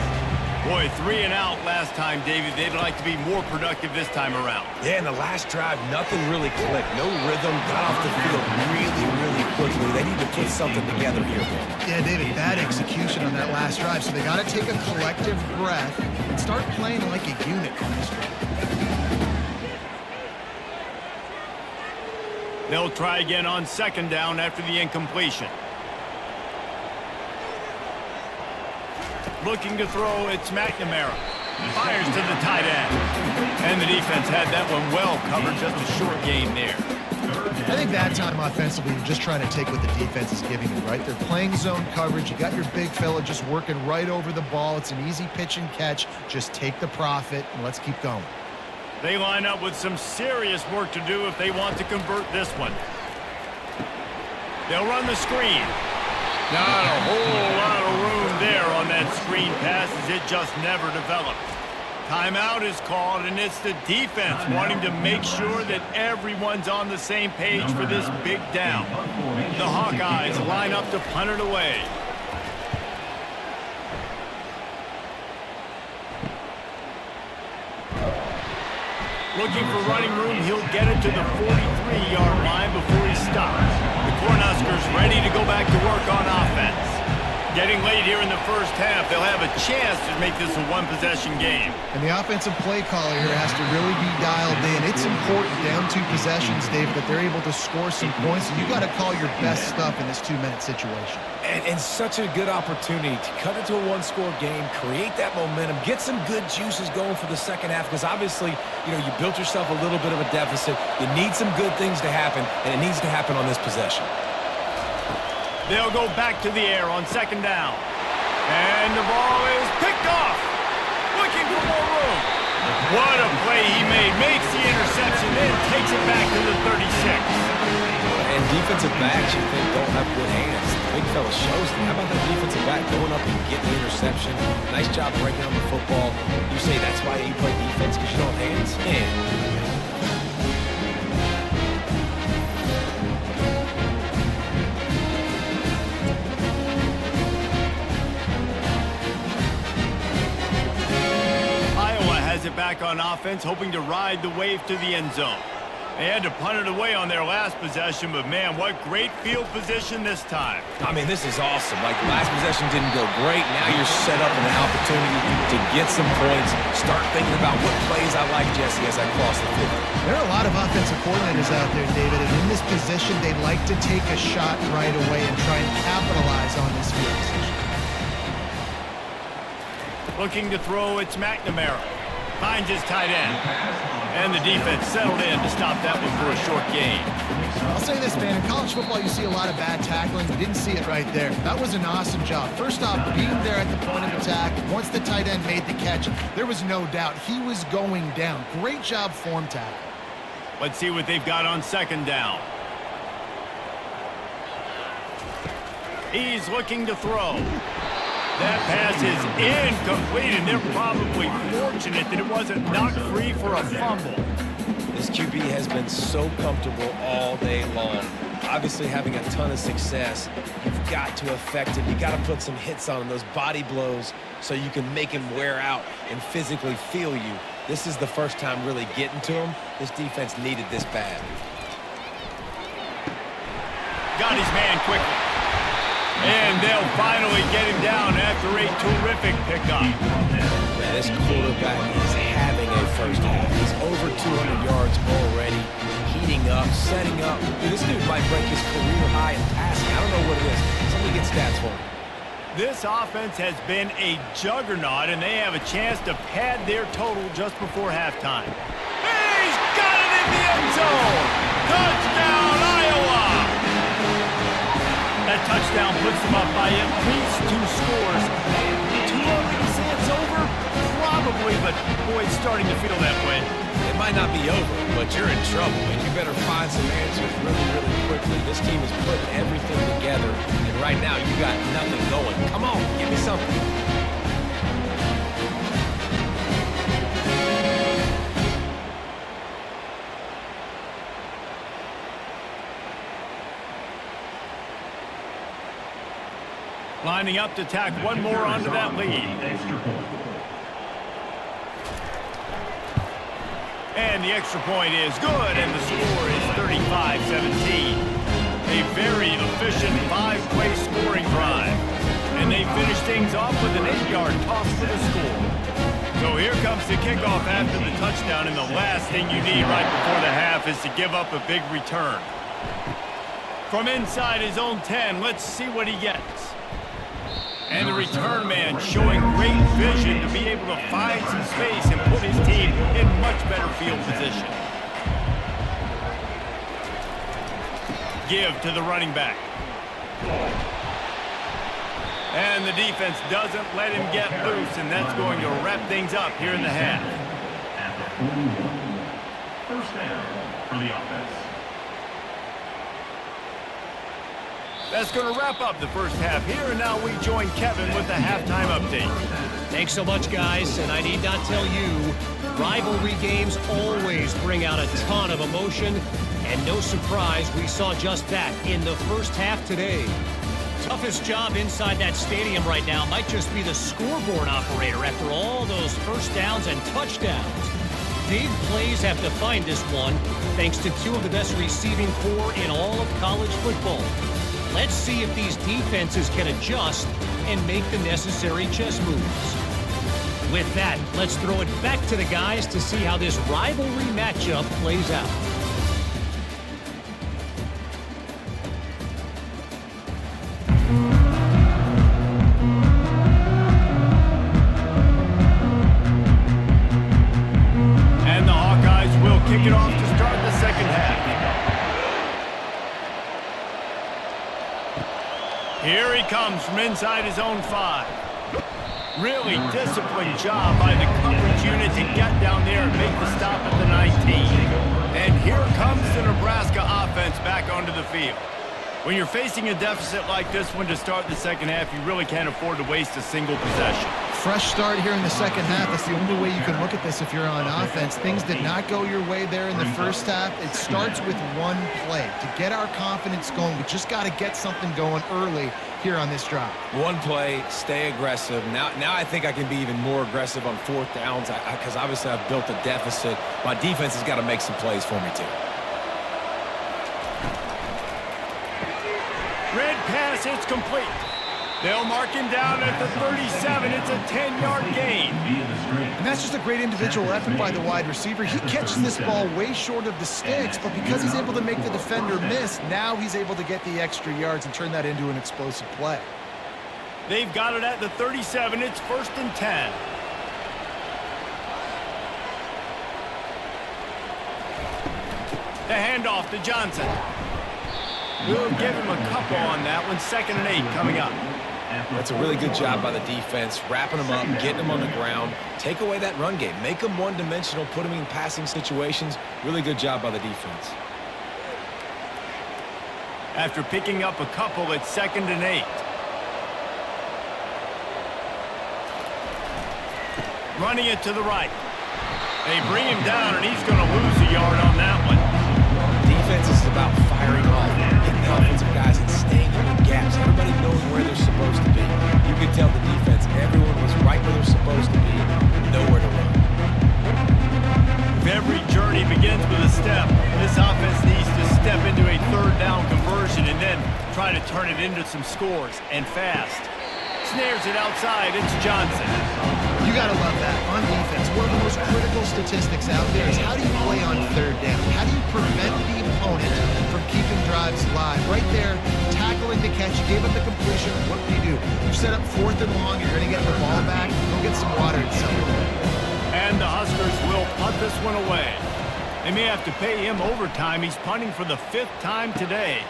Boy, 3 and out last time, David. They'd like to be more productive this time around. Yeah, in the last drive, nothing really clicked. No rhythm, got off the field really quickly. They need to put something together here. Yeah, David, bad execution on that last drive, so they got to take a collective breath and start playing like a unit on this drive. They'll try again on second down after the incompletion. Looking to throw, it's McNamara. Fires to the tight end. And the defense had that one well covered, just a short gain there. I think that time offensively, you're just trying to take what the defense is giving you, right? They're playing zone coverage. You got your big fella just working right over the ball. It's an easy pitch and catch. Just take the profit, and let's keep going. They line up with some serious work to do if they want to convert this one. They'll run the screen. Not a whole lot of room there on that screen pass as it just never developed. Timeout is called, and it's the defense wanting to make sure that everyone's on the same page for this big down. The Hawkeyes line up to punt it away. Looking for running room, he'll get it to the 43-yard line before he stops. The Cornhuskers ready to go back to work on offense. Getting late here in the first half, they'll have a chance to make this a one-possession game. And the offensive play caller here has to really be dialed in. It's important down 2 possessions, Dave, that they're able to score some points. And you got to call your best stuff in this 2-minute situation. And such a good opportunity to cut it to a 1-score game, create that momentum, get some good juices going for the second half, because obviously, you know, you built yourself a little bit of a deficit. You need some good things to happen, and it needs to happen on this possession. They'll go back to the air on second down. And the ball is picked off. Looking for more room. What a play he made. Makes the interception, then takes it back to the 36. And defensive backs, you think, don't have good hands. The big fella shows them. How about that defensive back going up and getting the interception? Nice job breaking on the football. You say that's why you play defense, because you don't have hands? Man. It back on offense, hoping to ride the wave to the end zone. They had to punt it away on their last possession, but man, what great field position this time. I mean, this is awesome. Like, last possession didn't go great. Now you're set up with an opportunity to get some points. Start thinking about what plays I like, Jesse, as I cross the field. There are a lot of offensive coordinators out there, David, and in this position, they like to take a shot right away and try and capitalize on this field position. Looking to throw, it's McNamara. Finds his tight end. And the defense settled in to stop that one for a short gain. I'll say this, man. In college football, you see a lot of bad tackling. You didn't see it right there. That was an awesome job. First off, being there at the point of attack. Once the tight end made the catch, there was no doubt he was going down. Great job form tackle. Let's see what they've got on second down. He's looking to throw. That pass is incomplete, and they're probably fortunate that it wasn't knocked free for a fumble. This QB has been so comfortable all day long. Obviously having a ton of success. You've got to affect him. You got to put some hits on him, those body blows, so you can make him wear out and physically feel you. This is the first time really getting to him. This defense needed this bad. Got his man quickly. And they'll finally get him down after a terrific pickup. Man, this quarterback is having a first half. He's over 200 yards already, heating up, setting up. This dude might break his career high in passing. I don't know what it is. Somebody get stats for him. This offense has been a juggernaut, and they have a chance to pad their total just before halftime. He's got it in the end zone! Touchdown, Iowa! That touchdown puts them up by at least 2 scores. 2 Boy, it's starting to feel that way. It might not be over, but you're in trouble, and you better find some answers really, really quickly. This team is putting everything together, and right now you got nothing going. Come on, give me something. Lining up to tack one more onto that lead. And the extra point is good, and the score is 35-17. A very efficient 5-play scoring drive. And they finish things off with an 8-yard toss for the score. So here comes the kickoff after the touchdown, and the last thing you need right before the half is to give up a big return. From inside his own 10, let's see what he gets. And the return man showing great vision to be able to find some space and put his team in much better field position. Give to the running back. And the defense doesn't let him get loose, and that's going to wrap things up here in the half. At the 41. First down for the offense. That's going to wrap up the first half here, and now we join Kevin with the halftime update. Thanks so much, guys, and I need not tell you, rivalry games always bring out a ton of emotion, and no surprise, we saw just that in the first half today. Toughest job inside that stadium right now might just be the scoreboard operator after all those first downs and touchdowns. Big plays have defined this one, thanks to two of the best receiving corps in all of college football. Let's see if these defenses can adjust and make the necessary chess moves. With that, let's throw it back to the guys to see how this rivalry matchup plays out. And the Hawkeyes will kick it off to start the second half. Here he comes from inside his own 5. Really disciplined job by the coverage unit to get down there and make the stop at the 19. And here comes the Nebraska offense back onto the field. When you're facing a deficit like this one to start the second half, you really can't afford to waste a single possession. Fresh start here in the second half. That's the only way you can look at this if you're on offense. Things did not go your way there in the first half. It starts with one play. To get our confidence going, we just got to get something going early here on this drive. One play, stay aggressive. Now I think I can be even more aggressive on fourth downs because obviously I've built a deficit. My defense has got to make some plays for me too. Red pass, it's complete. They'll mark him down at the 37. It's a 10-yard gain. And that's just a great individual effort by the wide receiver. He catches this ball way short of the sticks, but because he's able to make the defender miss, now he's able to get the extra yards and turn that into an explosive play. They've got it at the 37. It's 1st and 10. The handoff to Johnson. We'll give him a couple on that one. 2nd and 8 coming up. That's a really good job by the defense, wrapping them up, getting them on the ground. Take away that run game. Make them one-dimensional, put them in passing situations. Really good job by the defense. After picking up a couple, it's 2nd and 8. Running it to the right. They bring him down, and he's going to lose a yard on that one. Defense is about firing off, getting the offensive guys and staying in the gaps. Everybody knows where they're supposed to be. You can tell the defense, everyone was right where they're supposed to be, nowhere to run. If every journey begins with a step, this offense needs to step into a 3rd down conversion and then try to turn it into some scores, and fast. Snares it outside, it's Johnson. You got to love that on defense. One of the most critical statistics out there is how do you play on 3rd down? How do you prevent the opponent from keeping drives alive? Right there, tackling the catch, you gave up the completion. What do? You set up 4th and long, you're going to get the ball back, go get some water and celebrate. And the Huskers will punt this one away. They may have to pay him overtime. He's punting for the 5th time today.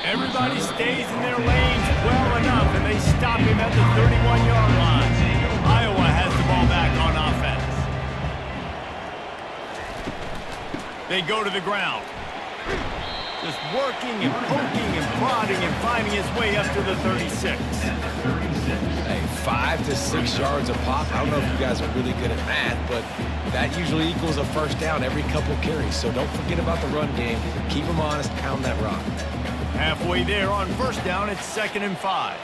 Everybody stays in their lanes well enough, and they stop him at the 31-yard line. Iowa has the ball They go to the ground. Just working and poking and prodding and finding his way up to the 36. Hey, 5 to 6 yards a pop. I don't know if you guys are really good at math, but that usually equals a first down every couple carries. So don't forget about the run game. Keep them honest, pound that rock. Halfway there on first down, it's 2nd and 5.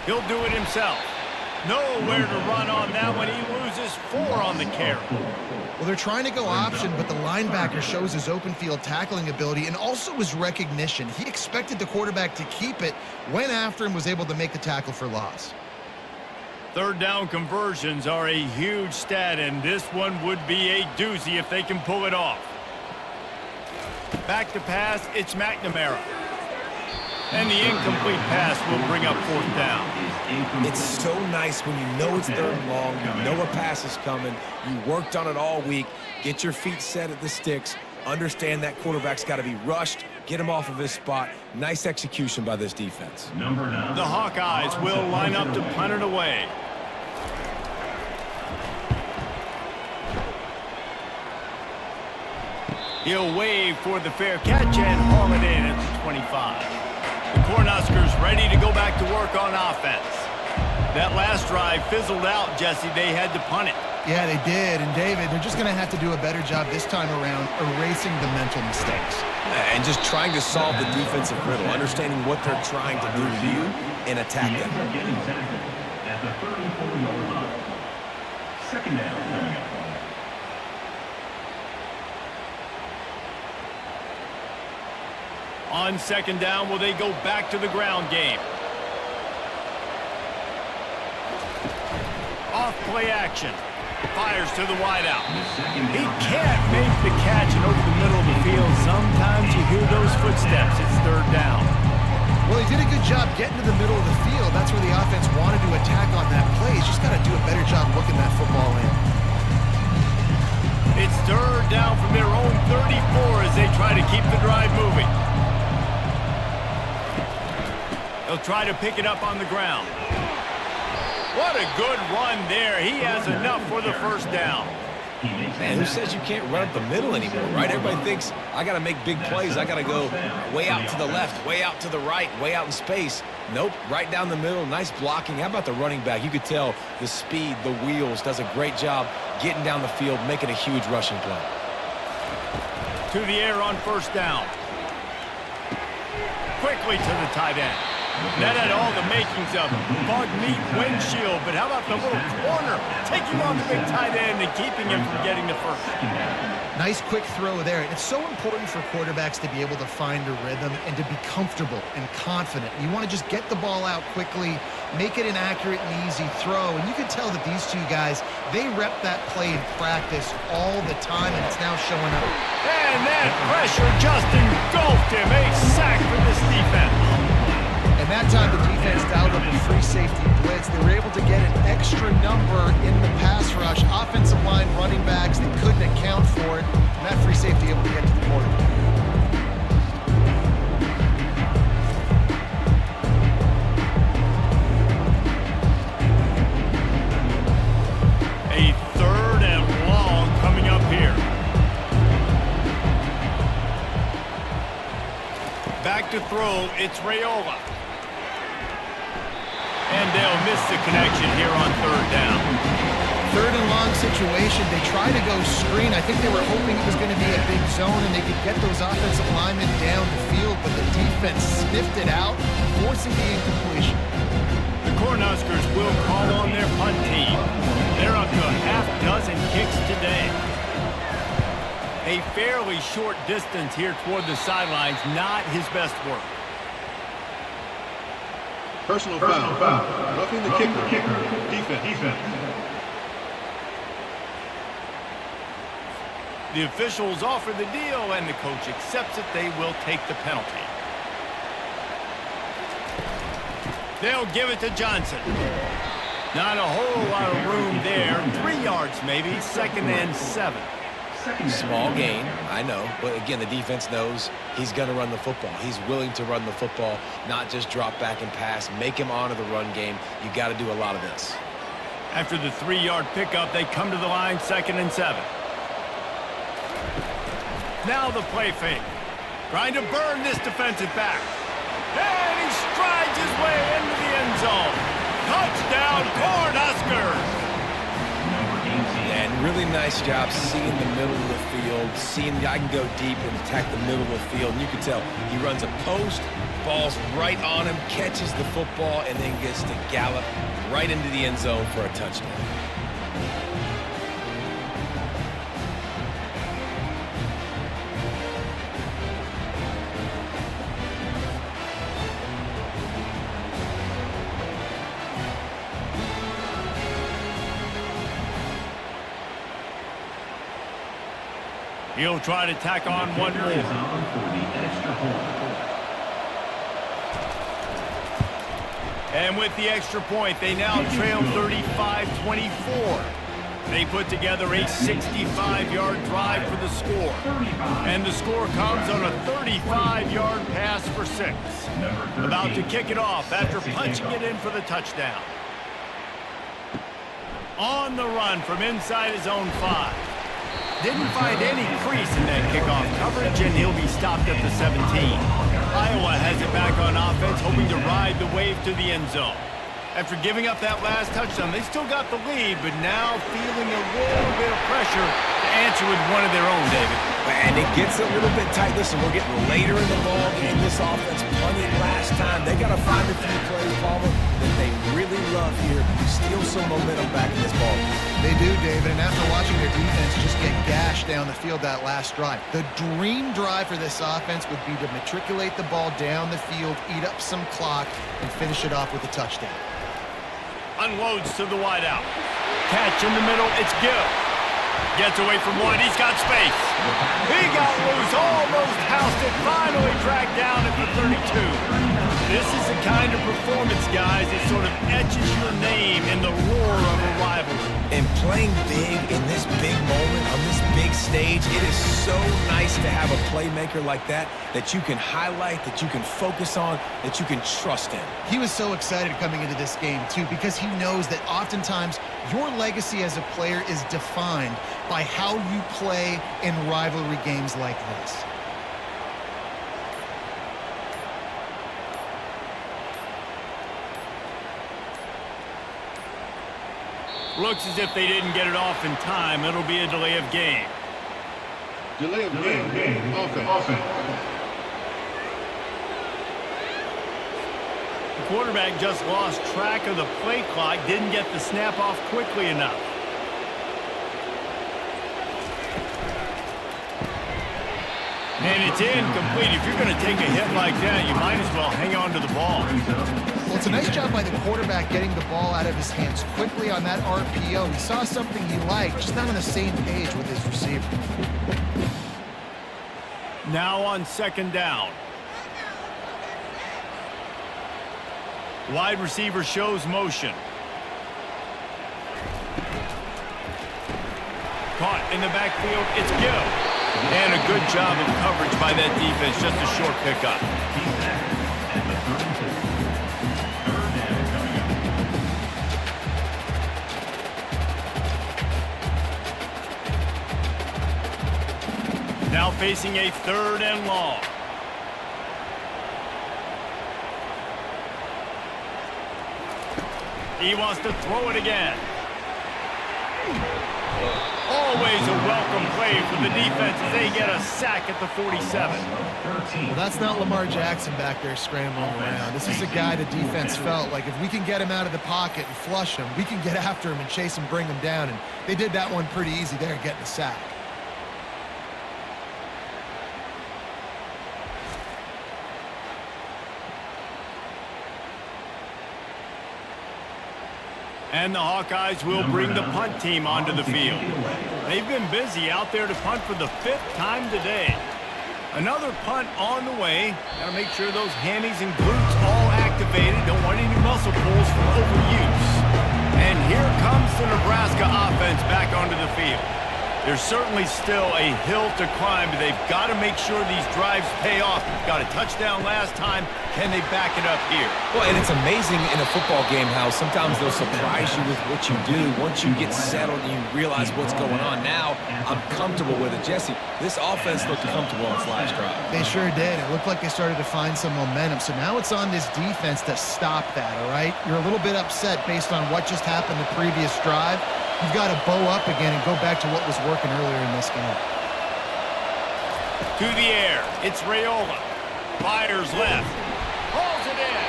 He'll do it himself. Nowhere to run on that one. He loses 4 on the carry. Well, they're trying to go option, but the linebacker shows his open field tackling ability and also his recognition. He expected the quarterback to keep it, went after him, was able to make the tackle for loss. 3rd down conversions are a huge stat, and this one would be a doozy if they can pull it off. Back to pass, it's McNamara. And the incomplete pass will bring up 4th down. It's so nice when you know it's 3rd and long, you know a pass is coming, you worked on it all week, get your feet set at the sticks, understand that quarterback's got to be rushed, get him off of his spot. Nice execution by this defense. The Hawkeyes will line up to punt it away. He'll wave for the fair catch and haul it in at the 25. The Cornhuskers ready to go back to work on offense. That last drive fizzled out, Jesse. They had to punt it. Yeah, they did. And, David, they're just going to have to do a better job this time around erasing the mental mistakes. And just trying to solve the defensive riddle, understanding what they're trying to do to you and attack them. At the 34-yard line. 2nd down. On 2nd down, will they go back to the ground game? Off play action. Fires to the wideout. He can't make the catch and over the middle of the field. Sometimes you hear those footsteps. It's 3rd down. Well, he did a good job getting to the middle of the field. That's where the offense wanted to attack on that play. He's just got to do a better job looking that football in. It's 3rd down from their own 34 as they try to keep the drive moving. They'll try to pick it up on the ground. What a good run there. He has enough for the 1st down. Man, who says you can't run up the middle anymore, right? Everybody thinks, I got to make big plays. I got to go way out to the left, way out to the right, way out in space. Nope, right down the middle. Nice blocking. How about the running back? You could tell the speed, the wheels, does a great job getting down the field, making a huge rushing play. To the air on 1st down. Quickly to the tight end. That had all the makings of bug meat windshield, but how about the little corner taking on the big tight end and keeping him from getting the 1st? Nice quick throw there. It's so important for quarterbacks to be able to find a rhythm and to be comfortable and confident. You want to just get the ball out quickly, make it an accurate and easy throw. And you can tell that these two guys, they rep that play in practice all the time, and it's now showing up. And that pressure just engulfed him. A sack for this defense. And that time the defense dialed up a free safety blitz. They were able to get an extra number in the pass rush. Offensive line, running backs, they couldn't account for it. And that free safety able to get to the quarterback. A 3rd and long coming up here. Back to throw, it's Raiola. And they'll miss the connection here on 3rd down. 3rd and long situation. They try to go screen. I think they were hoping it was going to be a big zone and they could get those offensive linemen down the field, but the defense sniffed it out, forcing the incompletion. The Cornhuskers will call on their punt team. They're up to a half dozen kicks today. A fairly short distance here toward the sidelines, not his best work. Personal foul. Roughing the kicker. Defense. The officials offer the deal, and the coach accepts it. They will take the penalty. They'll give it to Johnson. Not a whole lot of room there. 3 yards maybe. 2nd and 7. Small gain, I know, but again, the defense knows he's going to run the football. He's willing to run the football, not just drop back and pass, make him honor the run game. You got to do a lot of this. After the 3-yard pickup, they come to the line, 2nd and 7. Now the play fake. Trying to burn this defensive back. And he strides his way into the end zone. Touchdown, Cornhuskers! And really nice job seeing the middle of the field, seeing the guy can go deep and attack the middle of the field. And you can tell he runs a post, ball's right on him, catches the football, and then gets to gallop right into the end zone for a touchdown. He'll try to tack on one more. And with the extra point, they now trail 35-24. They put together a 65-yard drive for the score. And the score comes on a 35-yard pass for 6. About to kick it off after punching it in for the touchdown. On the run from inside his own 5. Didn't find any crease in that kickoff coverage, and he'll be stopped at the 17. Iowa has it back on offense, hoping to ride the wave to the end zone. After giving up that last touchdown, they still got the lead, but now feeling a little bit of pressure to answer with one of their own, David. And it gets a little bit tight. Listen, we're getting later in the ball game. This offense punted last time. They got to find a few plays, Palmer, that they really love here. Steal some momentum back in this ball game. They do, David, and after watching their defense just get gashed down the field that last drive, the dream drive for this offense would be to matriculate the ball down the field, eat up some clock, and finish it off with a touchdown. Unloads to the wideout. Catch in the middle, it's Gill. Gets away from one, he's got space. He got loose, almost housed it, finally tracked down at the 32. This is the kind of performance, guys, that sort of etches your name in the roar of a rivalry. And playing big in this big moment, on this big stage, it is so nice to have a playmaker like that you can highlight, that you can focus on, that you can trust in. He was so excited coming into this game, too, because he knows that oftentimes your legacy as a player is defined by how you play in rivalry games like this. Looks as if they didn't get it off in time. It'll be a delay of game. Delay of game. Offense. The quarterback just lost track of the play clock, didn't get the snap off quickly enough. And it's incomplete. If you're going to take a hit like that, you might as well hang on to the ball. Well, it's a nice job by the quarterback getting the ball out of his hands quickly on that RPO. He saw something he liked, just not on the same page with his receiver. Now on second down. Wide receiver shows motion. Caught in the backfield, it's Gill. And a good job of coverage by that defense, just a short pickup. Now facing a 3rd and long. He wants to throw it again. Always a welcome play for the defense as they get a sack at the 47. Well, that's not Lamar Jackson back there scrambling around. This is a guy the defense felt like if we can get him out of the pocket and flush him, we can get after him and chase him, bring him down. And they did that one pretty easy there, getting the sack. And the Hawkeyes will bring the punt team onto the field. They've been busy out there to punt for the 5th time today. Another punt on the way. Got to make sure those hammies and glutes all activated. Don't want any muscle pulls from overuse. And here comes the Nebraska offense back onto the field. There's certainly still a hill to climb, but they've got to make sure these drives pay off. Got a touchdown last time. Can they back it up here? Well, and it's amazing in a football game how sometimes they'll surprise you with what you do. Once you get settled and you realize what's going on, now I'm comfortable with it. Jesse, this offense looked comfortable on its last drive. They sure did. It looked like they started to find some momentum. So now it's on this defense to stop that, all right? You're a little bit upset based on what just happened the previous drive. You've got to bow up again and go back to what was working earlier in this game. To the air. It's Raiola. Fires left. Hauls it in.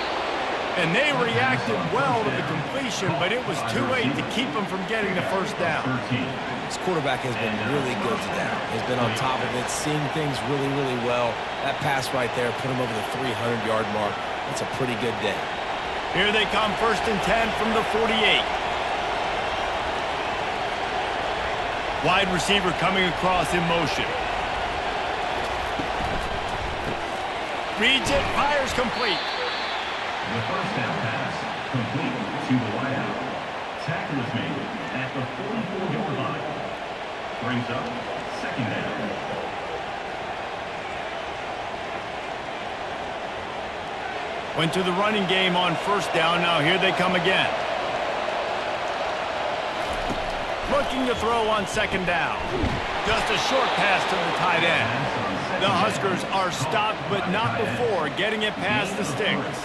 And they reacted well to the completion, but it was too late to keep them from getting the first down. This quarterback has been really good today. He's been on top of it, seeing things really, really well. That pass right there put him over the 300-yard mark. That's a pretty good day. Here they come, 1st and 10 from the 48. Wide receiver coming across in motion. Reads it, fires complete. The first down pass, complete to the wideout. Tackle is made at the 44-yard line. Brings up 2nd down. Went to the running game on 1st down. Now here they come again. Looking to throw on 2nd down. Just a short pass to the tight end. The Huskers are stopped, but not before getting it past the sticks.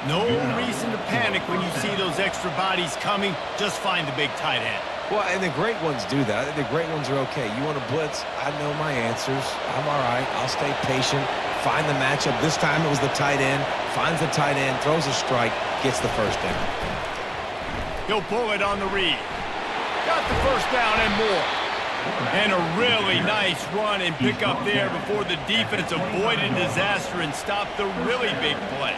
No reason to panic when you see those extra bodies coming. Just find the big tight end. Well, and the great ones do that. I think the great ones are okay. You want to blitz? I know my answers. I'm all right. I'll stay patient. Find the matchup. This time it was the tight end. Finds the tight end, throws a strike, gets the first down. He'll pull it on the read. Got the first down and more. And a really nice run and pick up there before the defense avoided disaster and stopped the really big play.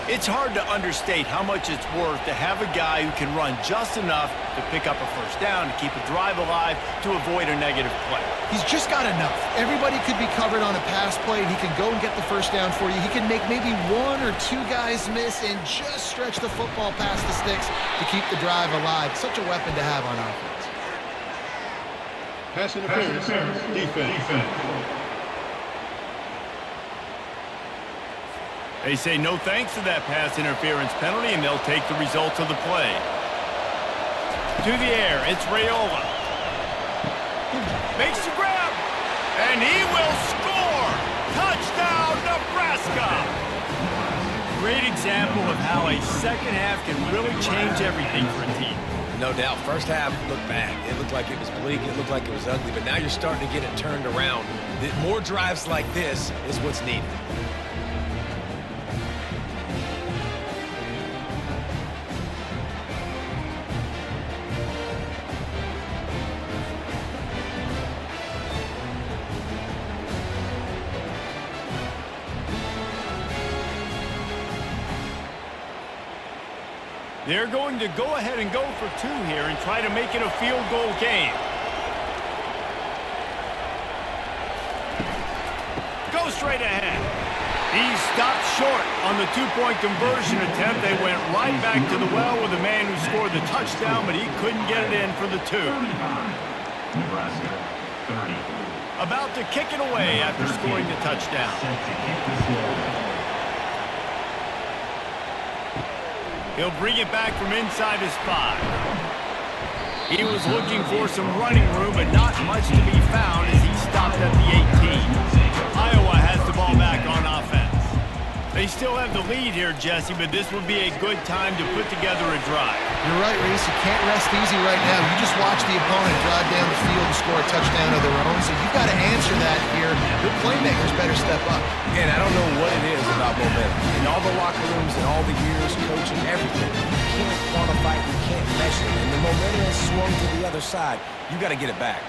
It's hard to understate how much it's worth to have a guy who can run just enough to pick up a first down, to keep a drive alive, to avoid a negative play. He's just got enough. Everybody could be covered on a pass play, and he can go and get the first down for you. He can make maybe 1 or 2 guys miss and just stretch the football past the sticks to keep the drive alive. Such a weapon to have on offense. Pass interference. Defense. They say no thanks to that pass interference penalty, and they'll take the results of the play. To the air, it's Raiola. Makes the grab, and he will score! Touchdown, Nebraska! Great example of how a second half can really change everything for a team. No doubt. First half looked bad. It looked like it was bleak. It looked like it was ugly. But now you're starting to get it turned around. More drives like this is what's needed. They're going to go ahead and go for 2 here and try to make it a field goal game. Go straight ahead. He stopped short on the 2-point conversion attempt. They went right back to the well with the man who scored the touchdown, but he couldn't get it in for the 2. Nebraska, 30. About to kick it away after scoring the touchdown. He'll bring it back from inside his 5. He was looking for some running room, but not much to be found as he stopped at the 18. Iowa has the ball back on offense. They still have the lead here, Jesse, but this would be a good time to put together a drive. You're right, Reese. You can't rest easy right now. You just watch the opponent drive down the field and score a touchdown of their own, so you've got to answer that here. Your playmakers better step up. And I don't know what it is about momentum. In all the locker rooms and all the years coaching, everything, you can't quantify it, you can't measure it. And the momentum has swung to the other side. You got to get it back.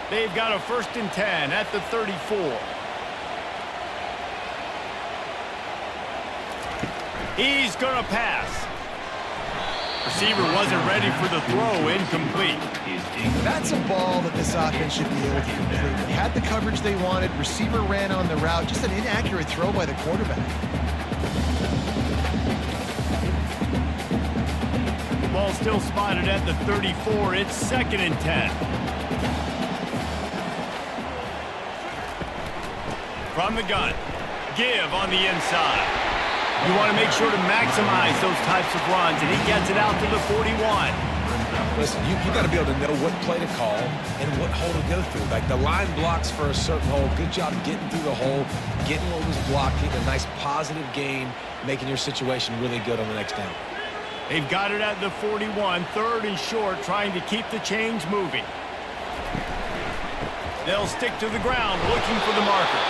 They've got a 1st and 10 at the 34. He's going to pass. Receiver wasn't ready for the throw, incomplete. That's a ball that this offense should be able to complete. They had the coverage they wanted. Receiver ran on the route. Just an inaccurate throw by the quarterback. Ball still spotted at the 34. It's 2nd and 10. from the gun. Give on the inside. You want to make sure to maximize those types of runs, and he gets it out to the 41. Listen, you got to be able to know what play to call and what hole to go through. Like the line blocks for a certain hole. Good job getting through the hole, getting what was blocked, getting a nice positive gain, making your situation really good on the next down. They've got it at the 41, 3rd and short, trying to keep the chains moving. They'll stick to the ground, looking for the marker.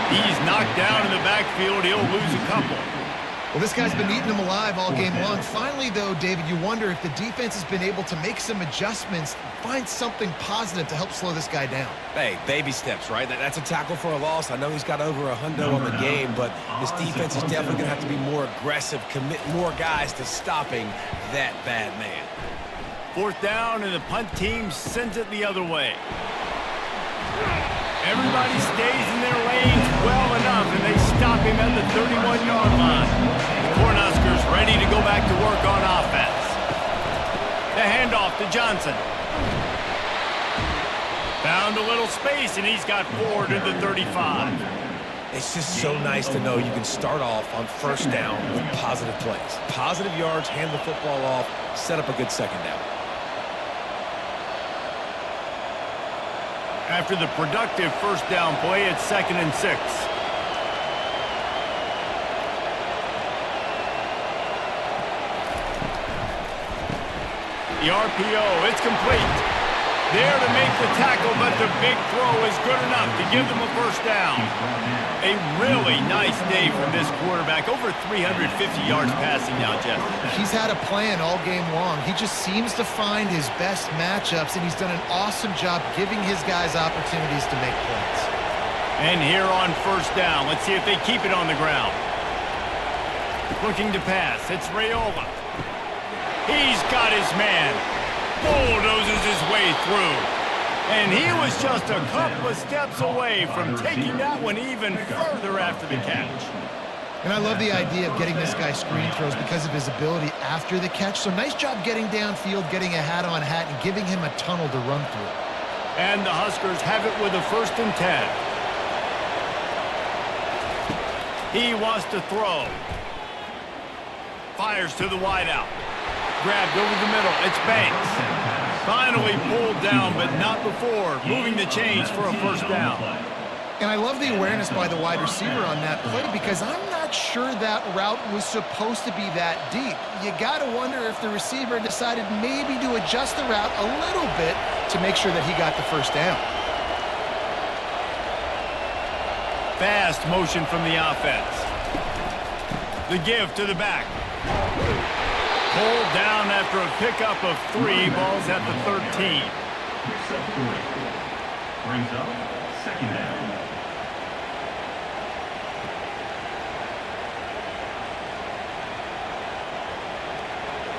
He's knocked down in the backfield. He'll lose a couple. Well, this guy's been eating them alive all game long. Finally, though, David, you wonder if the defense has been able to make some adjustments, find something positive to help slow this guy down. Hey, baby steps, right? That's a tackle for a loss. I know he's got over a hundo on the game, but this defense is definitely going to have to be more aggressive, commit more guys to stopping that bad man. 4th down, and the punt team sends it the other way. Everybody stays in their lanes well enough, and they stop him at the 31-yard line. The Cornhuskers ready to go back to work on offense. The handoff to Johnson. Found a little space, and he's got 4 to the 35. It's just so nice to know you can start off on 1st down with positive plays. Positive yards, hand the football off, set up a good 2nd down. After the productive 1st down play, it's 2nd and 6. The RPO, it's complete. There to make the tackle, but the big throw is good enough to give them a 1st down. A really nice day from this quarterback. Over 350 yards passing now, Jeff. He's had a plan all game long. He just seems to find his best matchups, and he's done an awesome job giving his guys opportunities to make plays. And here on 1st down, let's see if they keep it on the ground. Looking to pass, it's Raiola. He's got his man. Bulldozes his way through. And he was just a couple of steps away from taking that one even further after the catch. And I love the idea of getting this guy screen throws because of his ability after the catch. So nice job getting downfield, getting a hat-on hat, and giving him a tunnel to run through. And the Huskers have it with a 1st and 10. He wants to throw. Fires to the wideout. Grabbed over the middle. It's Banks. Finally pulled down, but not before. Moving the chains for a 1st down. And I love the awareness by the wide receiver on that play because I'm not sure that route was supposed to be that deep. You got to wonder if the receiver decided maybe to adjust the route a little bit to make sure that he got the 1st down. Fast motion from the offense. The give to the back. Pulled down after a pickup of 3. Ball's at the 13. Picks up 3. Brings up 2nd down.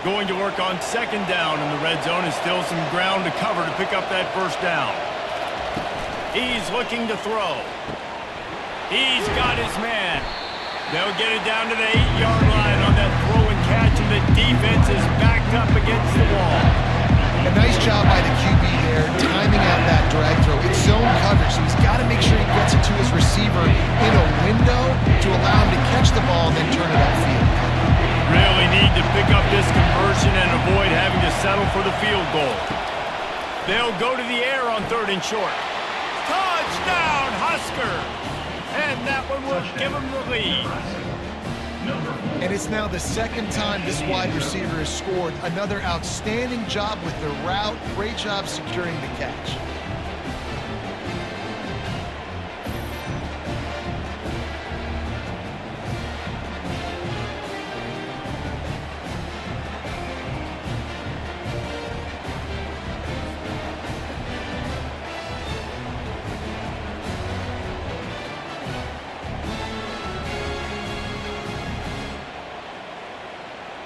Going to work on 2nd down in the red zone, and still some ground to cover to pick up that 1st down. He's looking to throw. He's got his man. They'll get it down to the 8-yard line on that throw and catch, and the defense is backed up against the wall. A nice job by the QB there, timing out that drag throw. It's zone coverage, so he's got to make sure he gets it to his receiver in a window to allow him to catch the ball and then turn it upfield. Really need to pick up this conversion and avoid having to settle for the field goal. They'll go to the air on 3rd and short. Touchdown, Husker! And that one will give them the lead. And it's now the 2nd time this wide receiver has scored. Another outstanding job with the route. Great job securing the catch.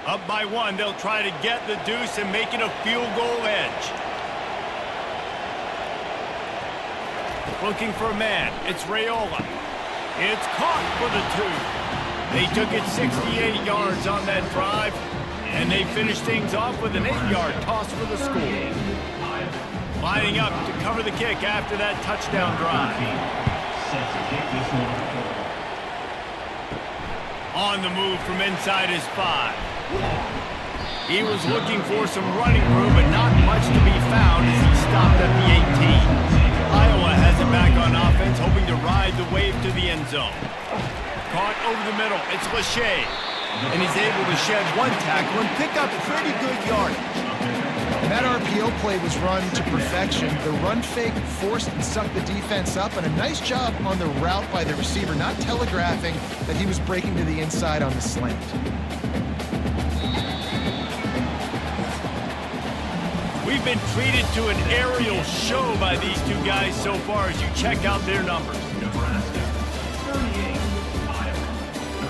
Up by 1, they'll try to get the deuce and make it a field goal edge. Looking for a man. It's Raiola. It's caught for the 2. They took it 68 yards on that drive, and they finished things off with an 8-yard toss for the score. Lining up to cover the kick after that touchdown drive. Set to kick this one. On the move from inside his 5. He was looking for some running room, but not much to be found as he stopped at the 18. Iowa has it back on offense, hoping to ride the wave to the end zone. Caught over the middle. It's Lachey. And he's able to shed one tackle and pick up pretty good yardage. And that RPO play was run to perfection. The run fake forced and sucked the defense up, and a nice job on the route by the receiver, not telegraphing that he was breaking to the inside on the slant. We've been treated to an aerial show by these two guys so far as you check out their numbers. Nebraska, 38. Iowa,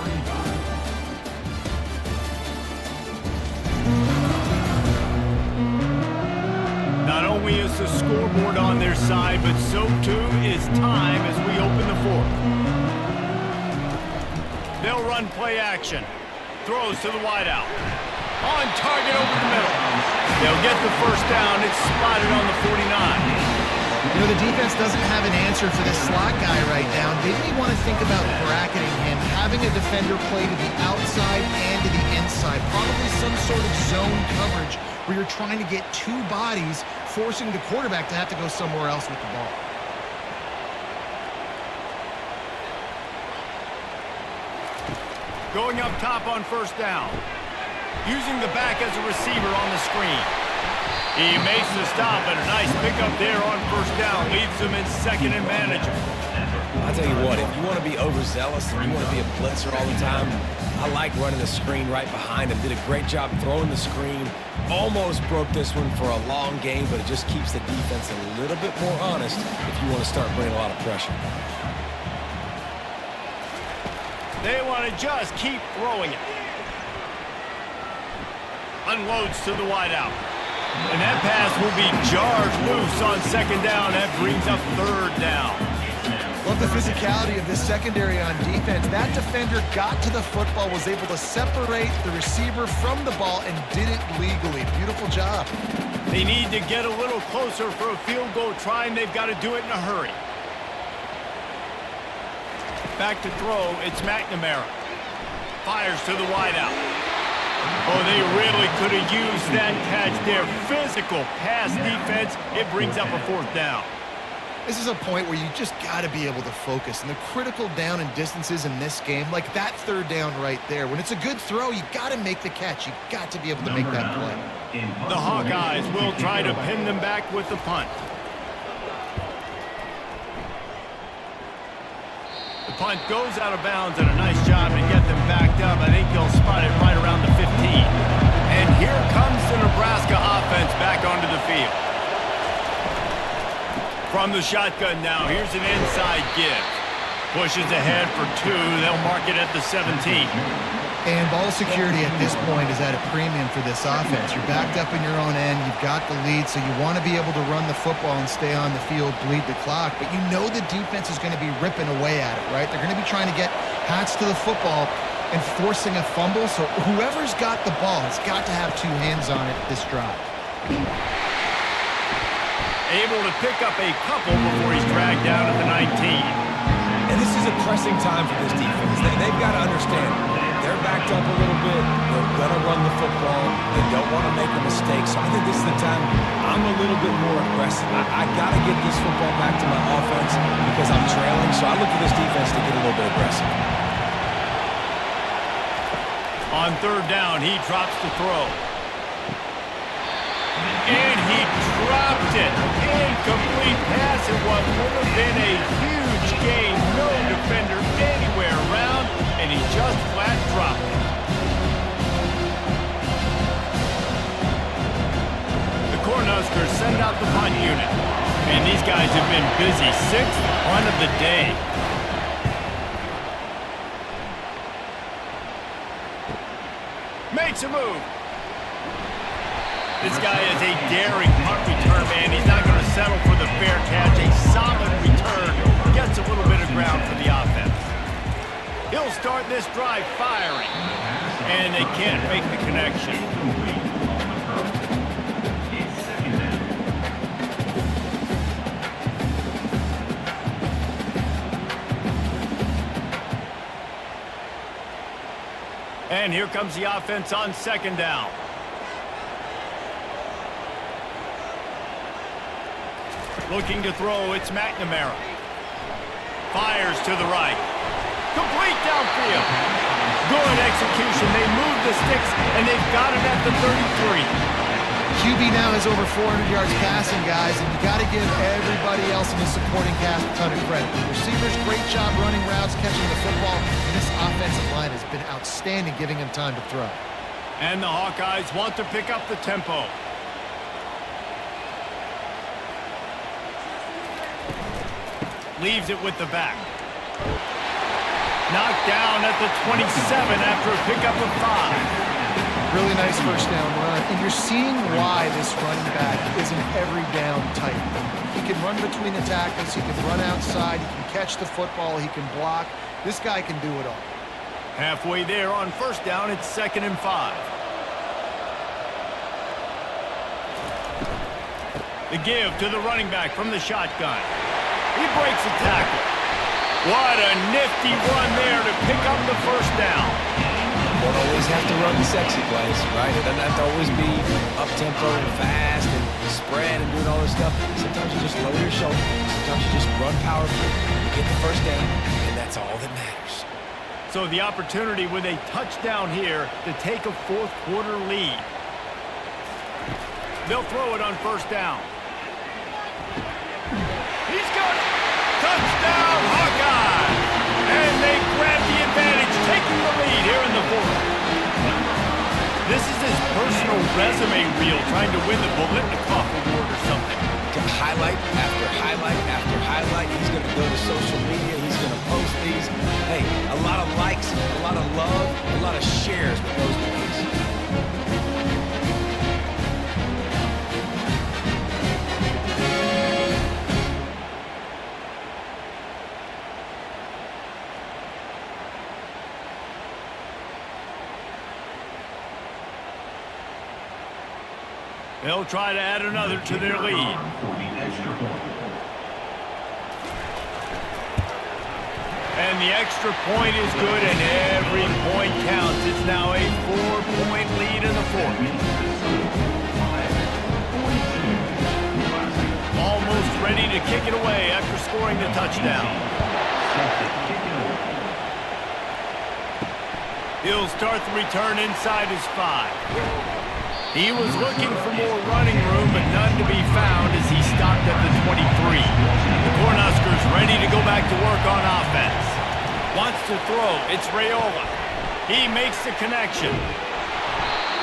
35. Not only is the scoreboard on their side, but so too is time as we open the fourth. They'll run play action. Throws to the wideout. On target over the middle. They'll get the first down. It's spotted on the 49. You know, the defense doesn't have an answer for this slot guy right now. They may want to think about bracketing him, having a defender play to the outside and to the inside. Probably some sort of zone coverage where you're trying to get two bodies, forcing the quarterback to have to go somewhere else with the ball. Going up top on first down. Using the back as a receiver on the screen. He makes the stop, and a nice pickup there on first down. Leaves him in second and manageable. I'll tell you what, if you want to be overzealous and you want to be a blitzer all the time, I like running the screen right behind him. Did a great job throwing the screen. Almost broke this one for a long game, but it just keeps the defense a little bit more honest if you want to start bringing a lot of pressure. They want to just keep throwing it. Unloads to the wideout. And that pass will be jarred loose on second down. That brings up third down. Love the physicality of this secondary on defense. That defender got to the football, was able to separate the receiver from the ball, and did it legally. Beautiful job. They need to get a little closer for a field goal try, and they've got to do it in a hurry. Back to throw, it's McNamara. Fires to the wideout. Oh, they really could have used that catch there. Physical pass defense. It brings up a fourth down. This is a point where you just got to be able to focus. And the critical down and distances in this game, like that third down right there, when it's a good throw, you got to make the catch. You got to be able to make that play. The Hawkeyes will try to pin them back with the punt. The punt goes out of bounds, and a nice job to get them backed up. I think he'll spot it right around the 15. And here comes the Nebraska offense back onto the field. From the shotgun now, here's an inside give. Pushes ahead for two. They'll mark it at the 17. And ball security at this point is at a premium for this offense. You're backed up in your own end. You've got the lead, so you want to be able to run the football and stay on the field, bleed the clock. But you know the defense is going to be ripping away at it, right? They're going to be trying to get Hats to the football and forcing a fumble. So whoever's got the ball has got to have two hands on it this drive. Able to pick up a couple before he's dragged down at the 19. And this is a pressing time for this defense. They've got to understand, they're backed up a little bit. They're going to run the football. They don't want to make a mistake. So I think this is the time I'm a little bit more aggressive. I got to get this football back to my offense because I'm trailing. So I look for this defense to get a little bit aggressive. On third down, he drops the throw. And he dropped it. Incomplete pass in what would have been a huge gain. No defender anywhere around, and he just flat dropped it. The Cornhuskers send out the punt unit. And these guys have been busy. Sixth punt of the day. Makes a move. This guy is a daring punt return man. He's not going to settle for the fair catch. A solid return. Gets a little bit of ground for the offense. He'll start this drive firing. And they can't make the connection. And here comes the offense on second down. Looking to throw, it's McNamara. Fires to the right. Complete downfield. Good execution. They move the sticks, and they've got it at the 33. QB now has over 400 yards passing, guys, and you got to give everybody else in the supporting cast a ton of credit. The receivers, great job running routes, catching the football, and this offensive line has been outstanding, giving him time to throw. And the Hawkeyes want to pick up the tempo. Leaves it with the back. Knocked down at the 27 after a pickup of 5. Really nice first down run, and you're seeing why this running back is an every down type. He can run between the tackles, he can run outside, he can catch the football, he can block. This guy can do it all. Halfway there on first down, it's 2nd and 5. The give to the running back from the shotgun. He breaks a tackle. What a nifty run there to pick up the first down. Don't always have to run the sexy plays, right? It doesn't have to always be up-tempo and fast and spread and doing all this stuff. Sometimes you just lower your shoulder. Sometimes you just run powerfully. You get the first down, and that's all that matters. So the opportunity with a touchdown here to take a fourth-quarter lead. They'll throw it on first down. He's got it. Touchdown, Hawkeye! And they grab the advantage, taking the lead here in the fourth. This is his personal resume reel, trying to win the Bolitnikoff Award or something. Highlight after highlight after highlight. He's going to go to social media. He's going to post these. Hey, a lot of likes, a lot of love, a lot of shares with those plays. They'll try to add another to their lead. And the extra point is good, and every point counts. It's now a 4-point lead in the fourth. Almost ready to kick it away after scoring the touchdown. He'll start the return inside his 5. He was looking for more running room, but none to be found as he stopped at the 23. The Cornhuskers ready to go back to work on offense. Wants to throw. It's Raiola. He makes the connection.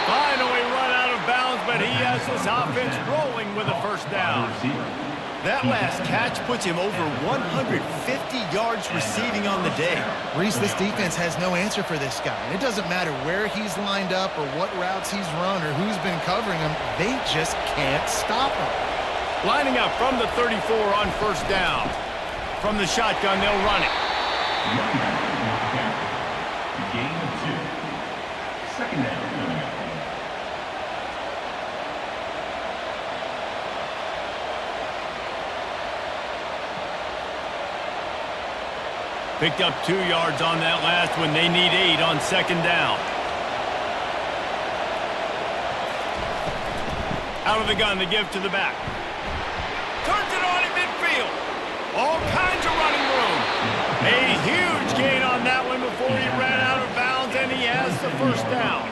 Finally run out of bounds, but he has his offense rolling with a first down. That last catch puts him over 150 yards receiving on the day. Reese, this defense has no answer for this guy. It doesn't matter where he's lined up or what routes he's run or who's been covering him. They just can't stop him. Lining up from the 34 on first down. From the shotgun, they'll run it. Gain of 2. Second down. Picked up 2 yards on that last one. They need 8 on second down. Out of the gun, the give to the back. Turns it on in midfield. All kinds of running room. A huge gain on that one before he ran out of bounds, and he has the first down.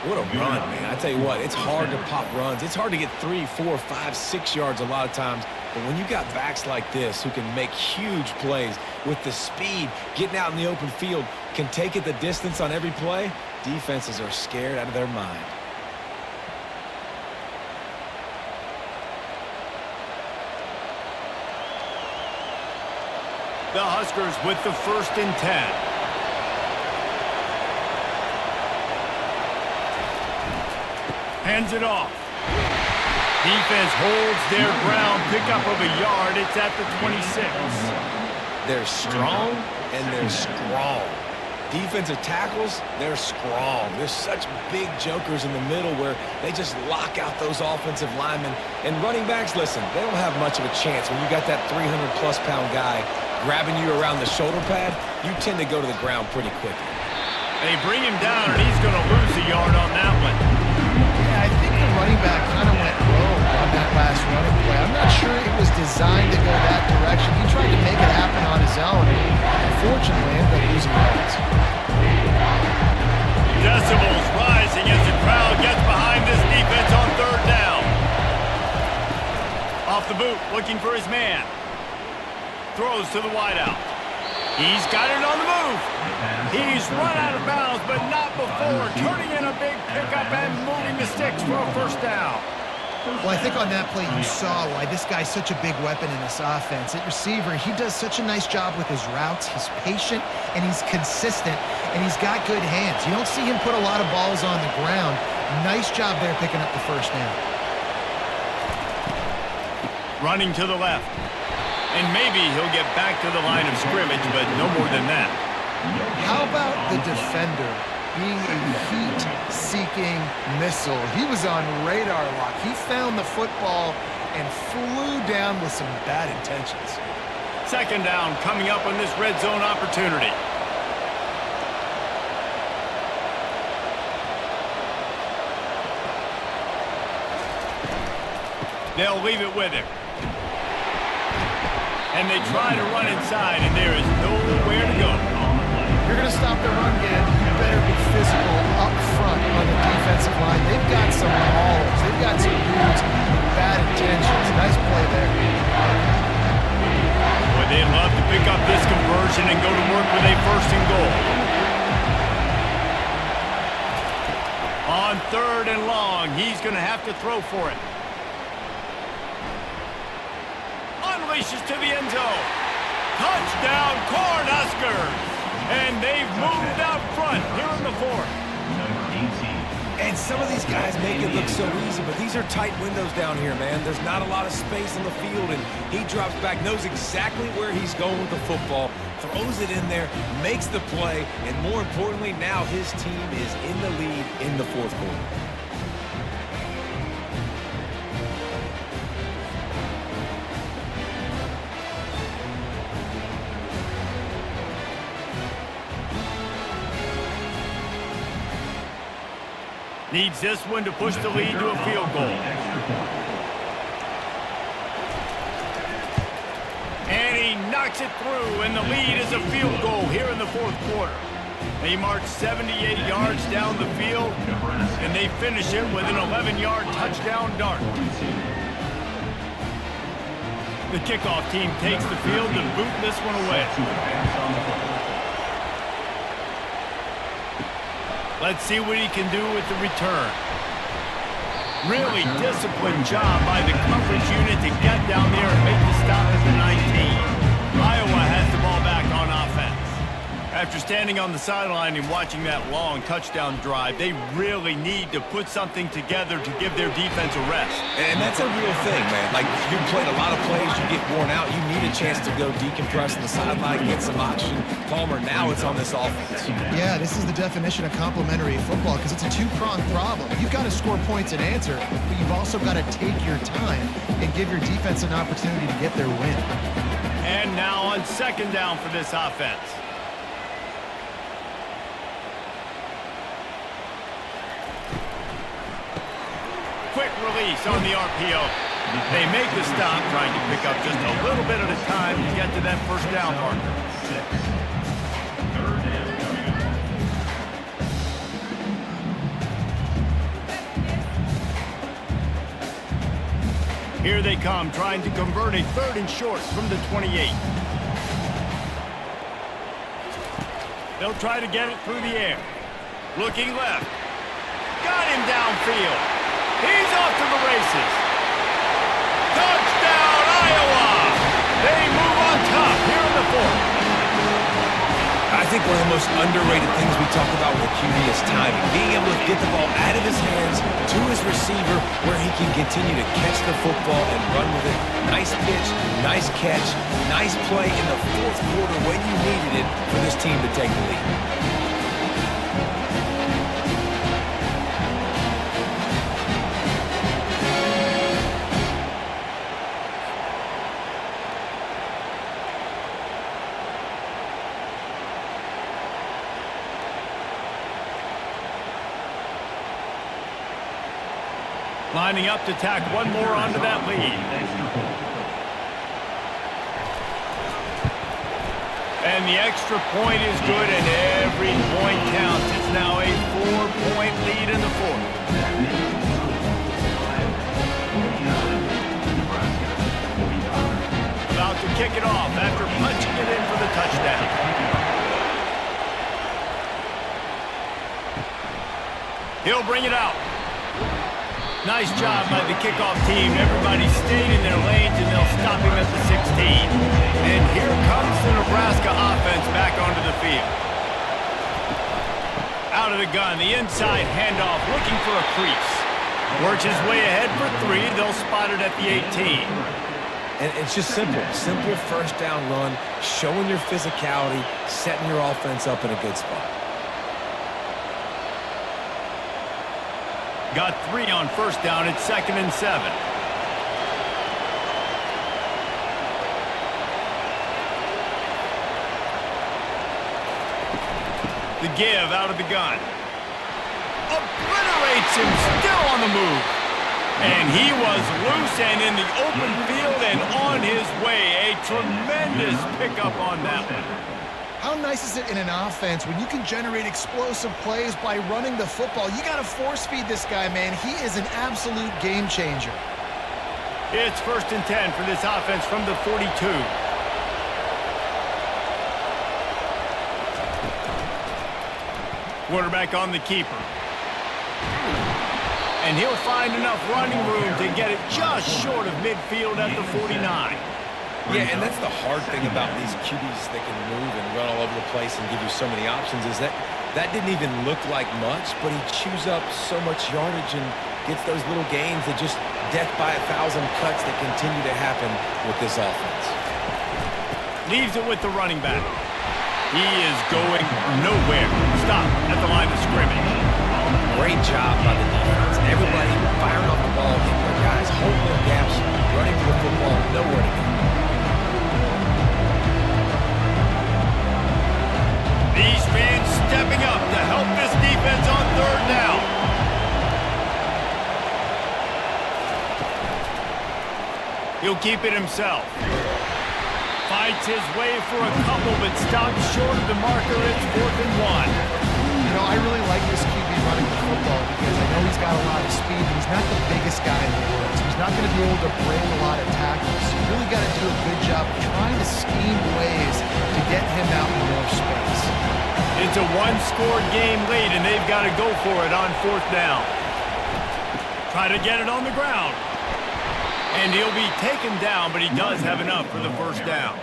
What a run, man. I tell you what, it's hard to pop runs. It's hard to get 3, 4, 5, 6 yards a lot of times. But when you got backs like this who can make huge plays with the speed, getting out in the open field, can take it the distance on every play, defenses are scared out of their mind. The Huskers with the 1st and 10. Hands it off. Defense holds their ground. Pickup of a yard. It's at the 26. They're strong, and they're strong. Defensive tackles, they're strong. There's such big jokers in the middle where they just lock out those offensive linemen. And running backs, listen, they don't have much of a chance. When you got that 300-plus pound guy grabbing you around the shoulder pad, you tend to go to the ground pretty quickly. They bring him down, and he's going to lose a yard on that one. Yeah, I think the running back kind of went rogue on that last running play. I'm not sure it was designed to go that direction. He tried to make it happen on his own, and unfortunately ended up losing yards. Decibels rising as the crowd gets behind this defense on third down. Off the boot, looking for his man. Throws to the wideout. He's got it on the move. He's run out of bounds, but not before turning in a big pickup and moving the sticks for a first down. Well, I think on that play you saw why this guy's such a big weapon in this offense. At receiver, he does such a nice job with his routes. He's patient, and he's consistent, and he's got good hands. You don't see him put a lot of balls on the ground. Nice job there picking up the first down. Running to the left. And maybe he'll get back to the line of scrimmage, but no more than that. How about the defender being a heat-seeking missile? He was on radar lock. He found the football and flew down with some bad intentions. Second down coming up on this red zone opportunity. They'll leave it with him. And they try to run inside, and there is nowhere to go. You're going to stop the run game. You better be physical up front on the defensive line. They've got some maulers. They've got some dudes with bad intentions. Nice play there. Boy, they'd love to pick up this conversion and go to work with a first and goal. On third and long, he's going to have to throw for it. Unleashes to the end zone. Touchdown, Cornhuskers! And they've moved out front here in the fourth. And some of these guys make it look so easy, but these are tight windows down here, man. There's not a lot of space on the field, and he drops back, knows exactly where he's going with the football, throws it in there, makes the play, and more importantly, now his team is in the lead in the fourth quarter. Needs this one to push the lead to a field goal. And he knocks it through, and the lead is a field goal here in the fourth quarter. They march 78 yards down the field, and they finish it with an 11-yard touchdown dart. The kickoff team takes the field and boot this one away. Let's see what he can do with the return. Really disciplined job by the coverage unit to get down there and make the stop at the 19. Iowa has the ball back on offense. After standing on the sideline and watching that long touchdown drive, they really need to put something together to give their defense a rest. And that's a real thing, man. Like, you played a lot of plays, you get worn out, you need a chance to go decompress on the sideline, get some oxygen. Palmer, now it's on this offense. Yeah, this is the definition of complementary football because it's a two-pronged problem. You've got to score points and answer, but you've also got to take your time and give your defense an opportunity to get their win. And now on second down for this offense. Quick release on the RPO. They make the stop, trying to pick up just a little bit at a time to get to that first down marker. Third down coming up. Here they come, trying to convert a third and short from the 28. They'll try to get it through the air. Looking left. Got him downfield. He's off to the races. Touchdown, Iowa! They move on top here in the fourth. I think one of the most underrated things we talk about with a QB is timing. Being able to get the ball out of his hands to his receiver where he can continue to catch the football and run with it. Nice pitch, nice catch, nice play in the fourth quarter when you needed it for this team to take the lead. Lining up to tack one more onto that lead. And the extra point is good, and every point counts. It's now a 4-point lead in the fourth. About to kick it off after punching it in for the touchdown. He'll bring it out. Nice job by the kickoff team. Everybody stayed in their lanes, and they'll stop him at the 16. And here comes the Nebraska offense back onto the field. Out of the gun, the inside handoff, looking for a crease. Works his way ahead for 3. They'll spot it at the 18. And it's just simple. Simple first down run, showing your physicality, setting your offense up in a good spot. Got 3 on first down. It's 2nd and 7. The give out of the gun. Obliterates him, still on the move. And he was loose and in the open field and on his way. A tremendous pickup on that one. How nice is it in an offense when you can generate explosive plays by running the football? You got to force feed this guy, man. He is an absolute game changer. It's 1st and 10 for this offense from the 42. Quarterback on the keeper. And he'll find enough running room to get it just short of midfield at the 49. Yeah, and that's the hard thing about these QBs that can move and run all over the place and give you so many options is that didn't even look like much, but he chews up so much yardage and gets those little gains that just death by 1,000 cuts that continue to happen with this offense. Leaves it with the running back. He is going nowhere. Stop at the line of scrimmage. Great job by the defense. Everybody firing off the ball, hitting their guys, holding their gaps, running to the football, nowhere to go. These fans stepping up to help this defense on 3rd down. He'll keep it himself. Fights his way for a couple, but stops short of the marker. It's 4th and 1. You know, I really like this QB running the football because I know he's got a lot of speed. He's not the biggest guy in the world, so he's not going to be able to break a lot of tackles. So you really got to do a good job of trying to scheme ways to get him out in more space. It's a 1-score game lead, and they've got to go for it on 4th down. Try to get it on the ground. And he'll be taken down, but he does have enough for the 1st down.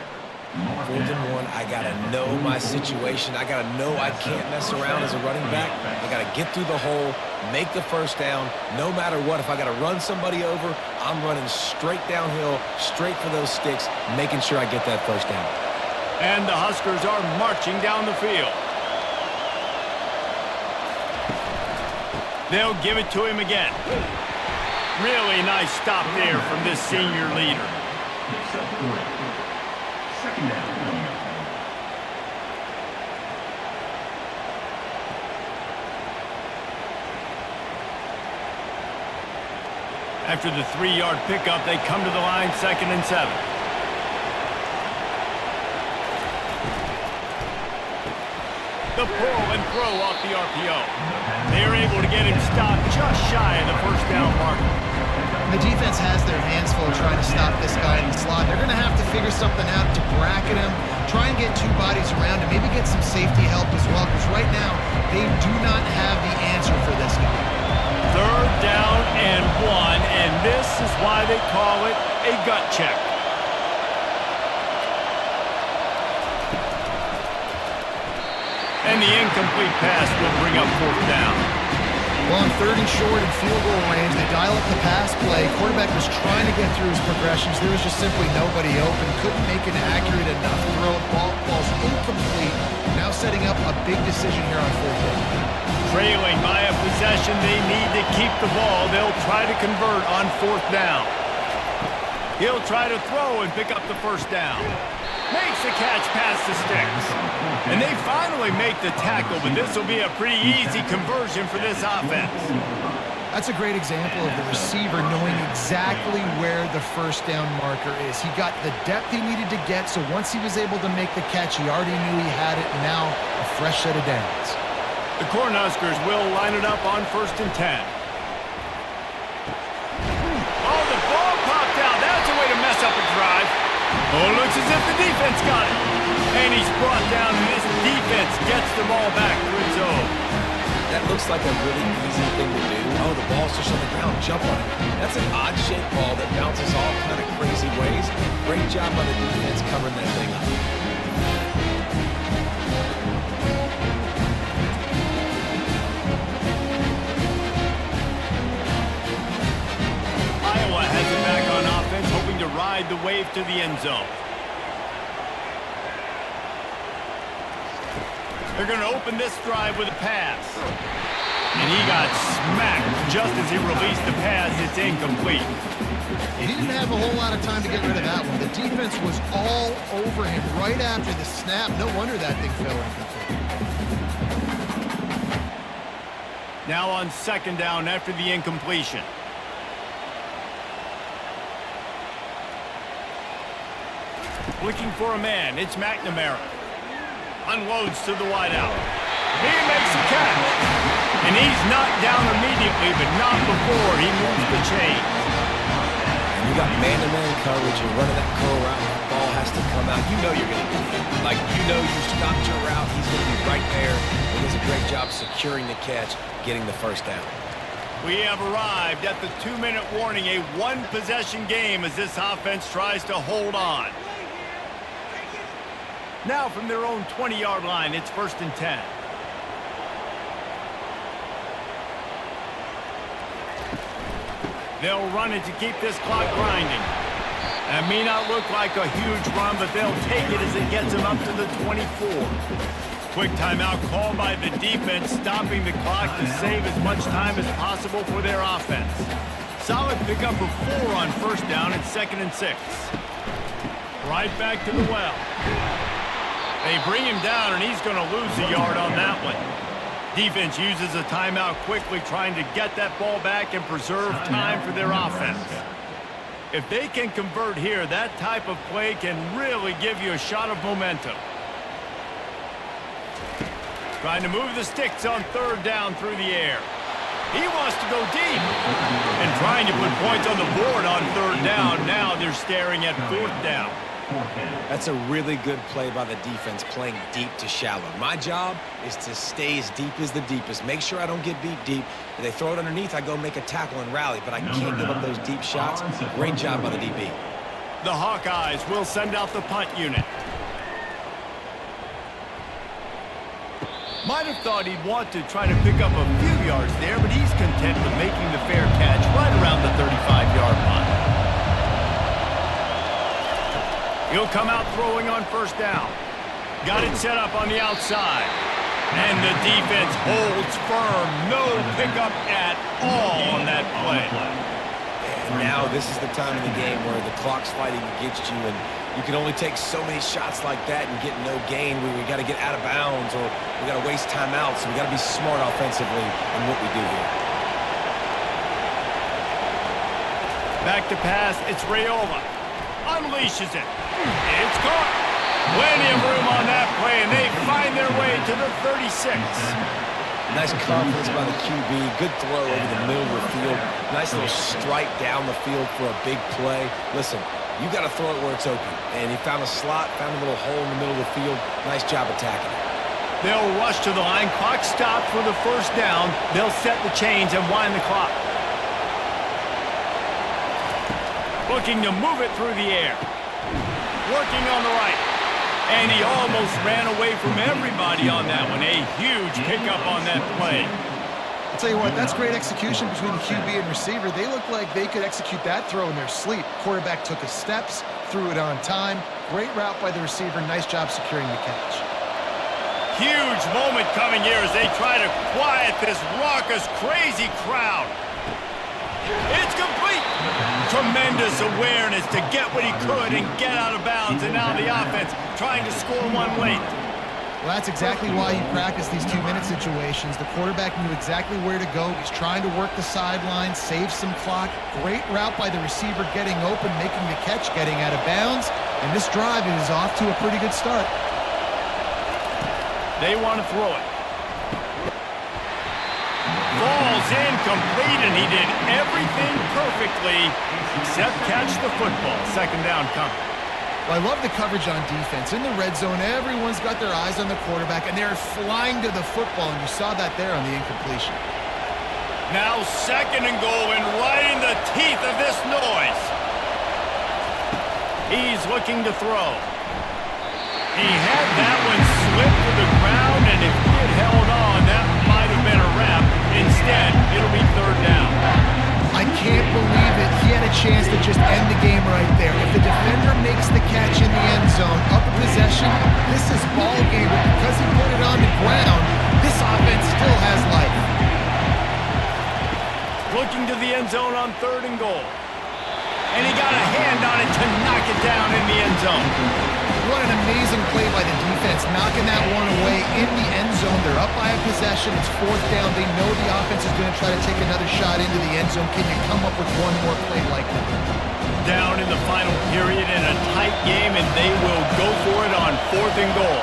4th and 1, I got to know my situation. I got to know I can't mess around as a running back. I got to get through the hole, make the 1st down. No matter what, if I got to run somebody over, I'm running straight downhill, straight for those sticks, making sure I get that 1st down. And the Huskers are marching down the field. They'll give it to him again. Really nice stop there from this senior leader. 2nd down. After the 3-yard pickup, they come to the line, 2nd and 7. The pull and throw off the RPO. They're able to get him stopped just shy of the 1st down marker. The defense has their hands full trying to stop this guy in the slot. They're going to have to figure something out to bracket him, try and get 2 bodies around him, maybe get some safety help as well, because right now they do not have the answer for this guy. 3rd down and 1, and this is why they call it a gut check. And the incomplete pass will bring up 4th down. Well, on 3rd and short and field goal range, they dial up the pass play. Quarterback was trying to get through his progressions. There was just simply nobody open. Couldn't make an accurate enough throw. Ball's incomplete. Now setting up a big decision here on 4th down. Trailing by a possession, they need to keep the ball. They'll try to convert on 4th down. He'll try to throw and pick up the 1st down. Makes the catch past the sticks. And they finally make the tackle, but this will be a pretty easy conversion for this offense. That's a great example of the receiver knowing exactly where the first down marker is. He got the depth he needed to get, so once he was able to make the catch, he already knew he had it, and now a fresh set of downs. The Cornhuskers will line it up on 1st and 10. Oh, the ball popped out. That's a way to mess up a drive. Oh, it looks as if the defense got it. And he's brought down, and this defense gets the ball back to its own. That looks like a really easy thing to do. Oh, the ball's just on the ground. Jump on it. That's an odd-shaped ball that bounces all kind of crazy ways. Great job by the defense covering that thing up. Iowa has it back on offense, hoping to ride the wave to the end zone. They're going to open this drive with a pass. And he got smacked just as he released the pass. It's incomplete. He didn't have a whole lot of time to get rid of that one. The defense was all over him right after the snap. No wonder that thing fell incomplete. Now on 2nd down after the incompletion. Looking for a man. It's McNamara. Unloads to the wideout. He makes the catch. And he's knocked down immediately, but not before he moves the chains. And you got man-to-man coverage. You're running that curl route. The ball has to come out. You know you're going to get hit. Like, you know you stopped your route. He's going to be right there. He does a great job securing the catch, getting the first down. We have arrived at the 2-minute warning, a one-possession game as this offense tries to hold on. Now from their own 20-yard line, it's 1st and 10. They'll run it to keep this clock grinding. That may not look like a huge run, but they'll take it as it gets them up to the 24. Quick timeout called by the defense, stopping the clock to save as much time as possible for their offense. Solid pickup of 4 on 1st down and 2nd and 6. Right back to the well. They bring him down, and he's going to lose a yard on that one. Defense uses a timeout quickly, trying to get that ball back and preserve time for their offense. If they can convert here, that type of play can really give you a shot of momentum. Trying to move the sticks on 3rd down through the air. He wants to go deep. And trying to put points on the board on 3rd down. Now they're staring at 4th down. That's a really good play by the defense, playing deep to shallow. My job is to stay as deep as the deepest. Make sure I don't get beat deep. If they throw it underneath, I go make a tackle and rally, but I can't give up those deep shots. Great job by the DB. The Hawkeyes will send out the punt unit. Might have thought he'd want to try to pick up a few yards there, but he's content with making the fair catch right around the 35-yard line. He'll come out throwing on 1st down. Got it set up on the outside. And the defense holds firm. No pickup at all on that play. And now this is the time of the game where the clock's fighting against you, and you can only take so many shots like that and get no gain. We got to get out of bounds, or we got to waste timeouts. So we got to be smart offensively in what we do here. Back to pass. It's Raiola. Unleashes it. It's caught. Plenty of room on that play, and they find their way to the 36. Nice confidence by the QB. Good throw over the middle of the field. Nice little strike down the field for a big play. Listen, you got to throw it where it's open. And he found a slot, found a little hole in the middle of the field. Nice job attacking it. They'll rush to the line. Clock stopped for the 1st down. They'll set the chains and wind the clock. Looking to move it through the air. Working on the right. And he almost ran away from everybody on that one. A huge pickup on that play. I'll tell you what, that's great execution between the QB and receiver. They look like they could execute that throw in their sleep. Quarterback took his steps, threw it on time. Great route by the receiver. Nice job securing the catch. Huge moment coming here as they try to quiet this raucous, crazy crowd. It's complete. Tremendous awareness to get what he could and get out of bounds. And now the offense trying to score one late. Well, that's exactly why you practice these 2-minute situations. The quarterback knew exactly where to go. He's trying to work the sideline, save some clock. Great route by the receiver getting open, making the catch, getting out of bounds. And this drive is off to a pretty good start. They want to throw it. Falls incomplete, and he did everything perfectly except catch the football. Second down coming. Well, I love the coverage on defense. In the red zone, everyone's got their eyes on the quarterback, and they're flying to the football, and you saw that there on the incompletion. Now second and goal, and right in the teeth of this noise. He's looking to throw. He had that one slip to the ground, and if he had held on, that might have been a wrap. Instead, it'll be third down. I can't believe it. He had a chance to just end the game right there. If the defender makes the catch in the end zone, up a possession, this is ball game. But because he put it on the ground, this offense still has life. Looking to the end zone on third and goal. And he got a hand on it to knock it down in the end zone. What an amazing play by the defense, knocking that one away in the end zone. They're up by a possession. It's fourth down. They know the offense is going to try to take another shot into the end zone. Can you come up with one more play like that? Down in the final period in a tight game, and they will go for it on fourth and goal.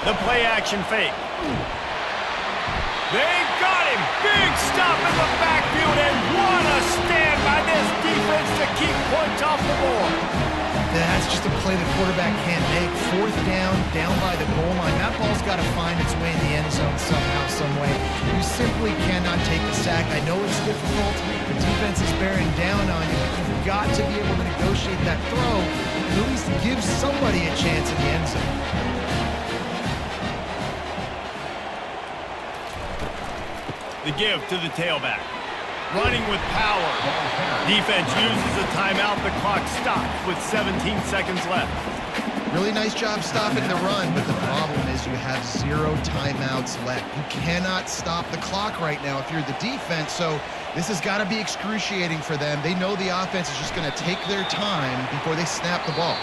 The play action fake. They got him! Big stop in the backfield, and what a stand by this defense to keep points off the board. That's just a play the quarterback can't make. Fourth down, down by the goal line. That ball's got to find its way in the end zone somehow, some way. You simply cannot take the sack. I know it's difficult. The defense is bearing down on you, but you've got to be able to negotiate that throw and at least give somebody a chance in the end zone. The give to the tailback. Running with power. Defense uses a timeout. The clock stops with 17 seconds left. Really nice job stopping the run, but the problem is you have 0 timeouts left. You cannot stop the clock right now if you're the defense, so this has got to be excruciating for them. They know the offense is just going to take their time before they snap the ball.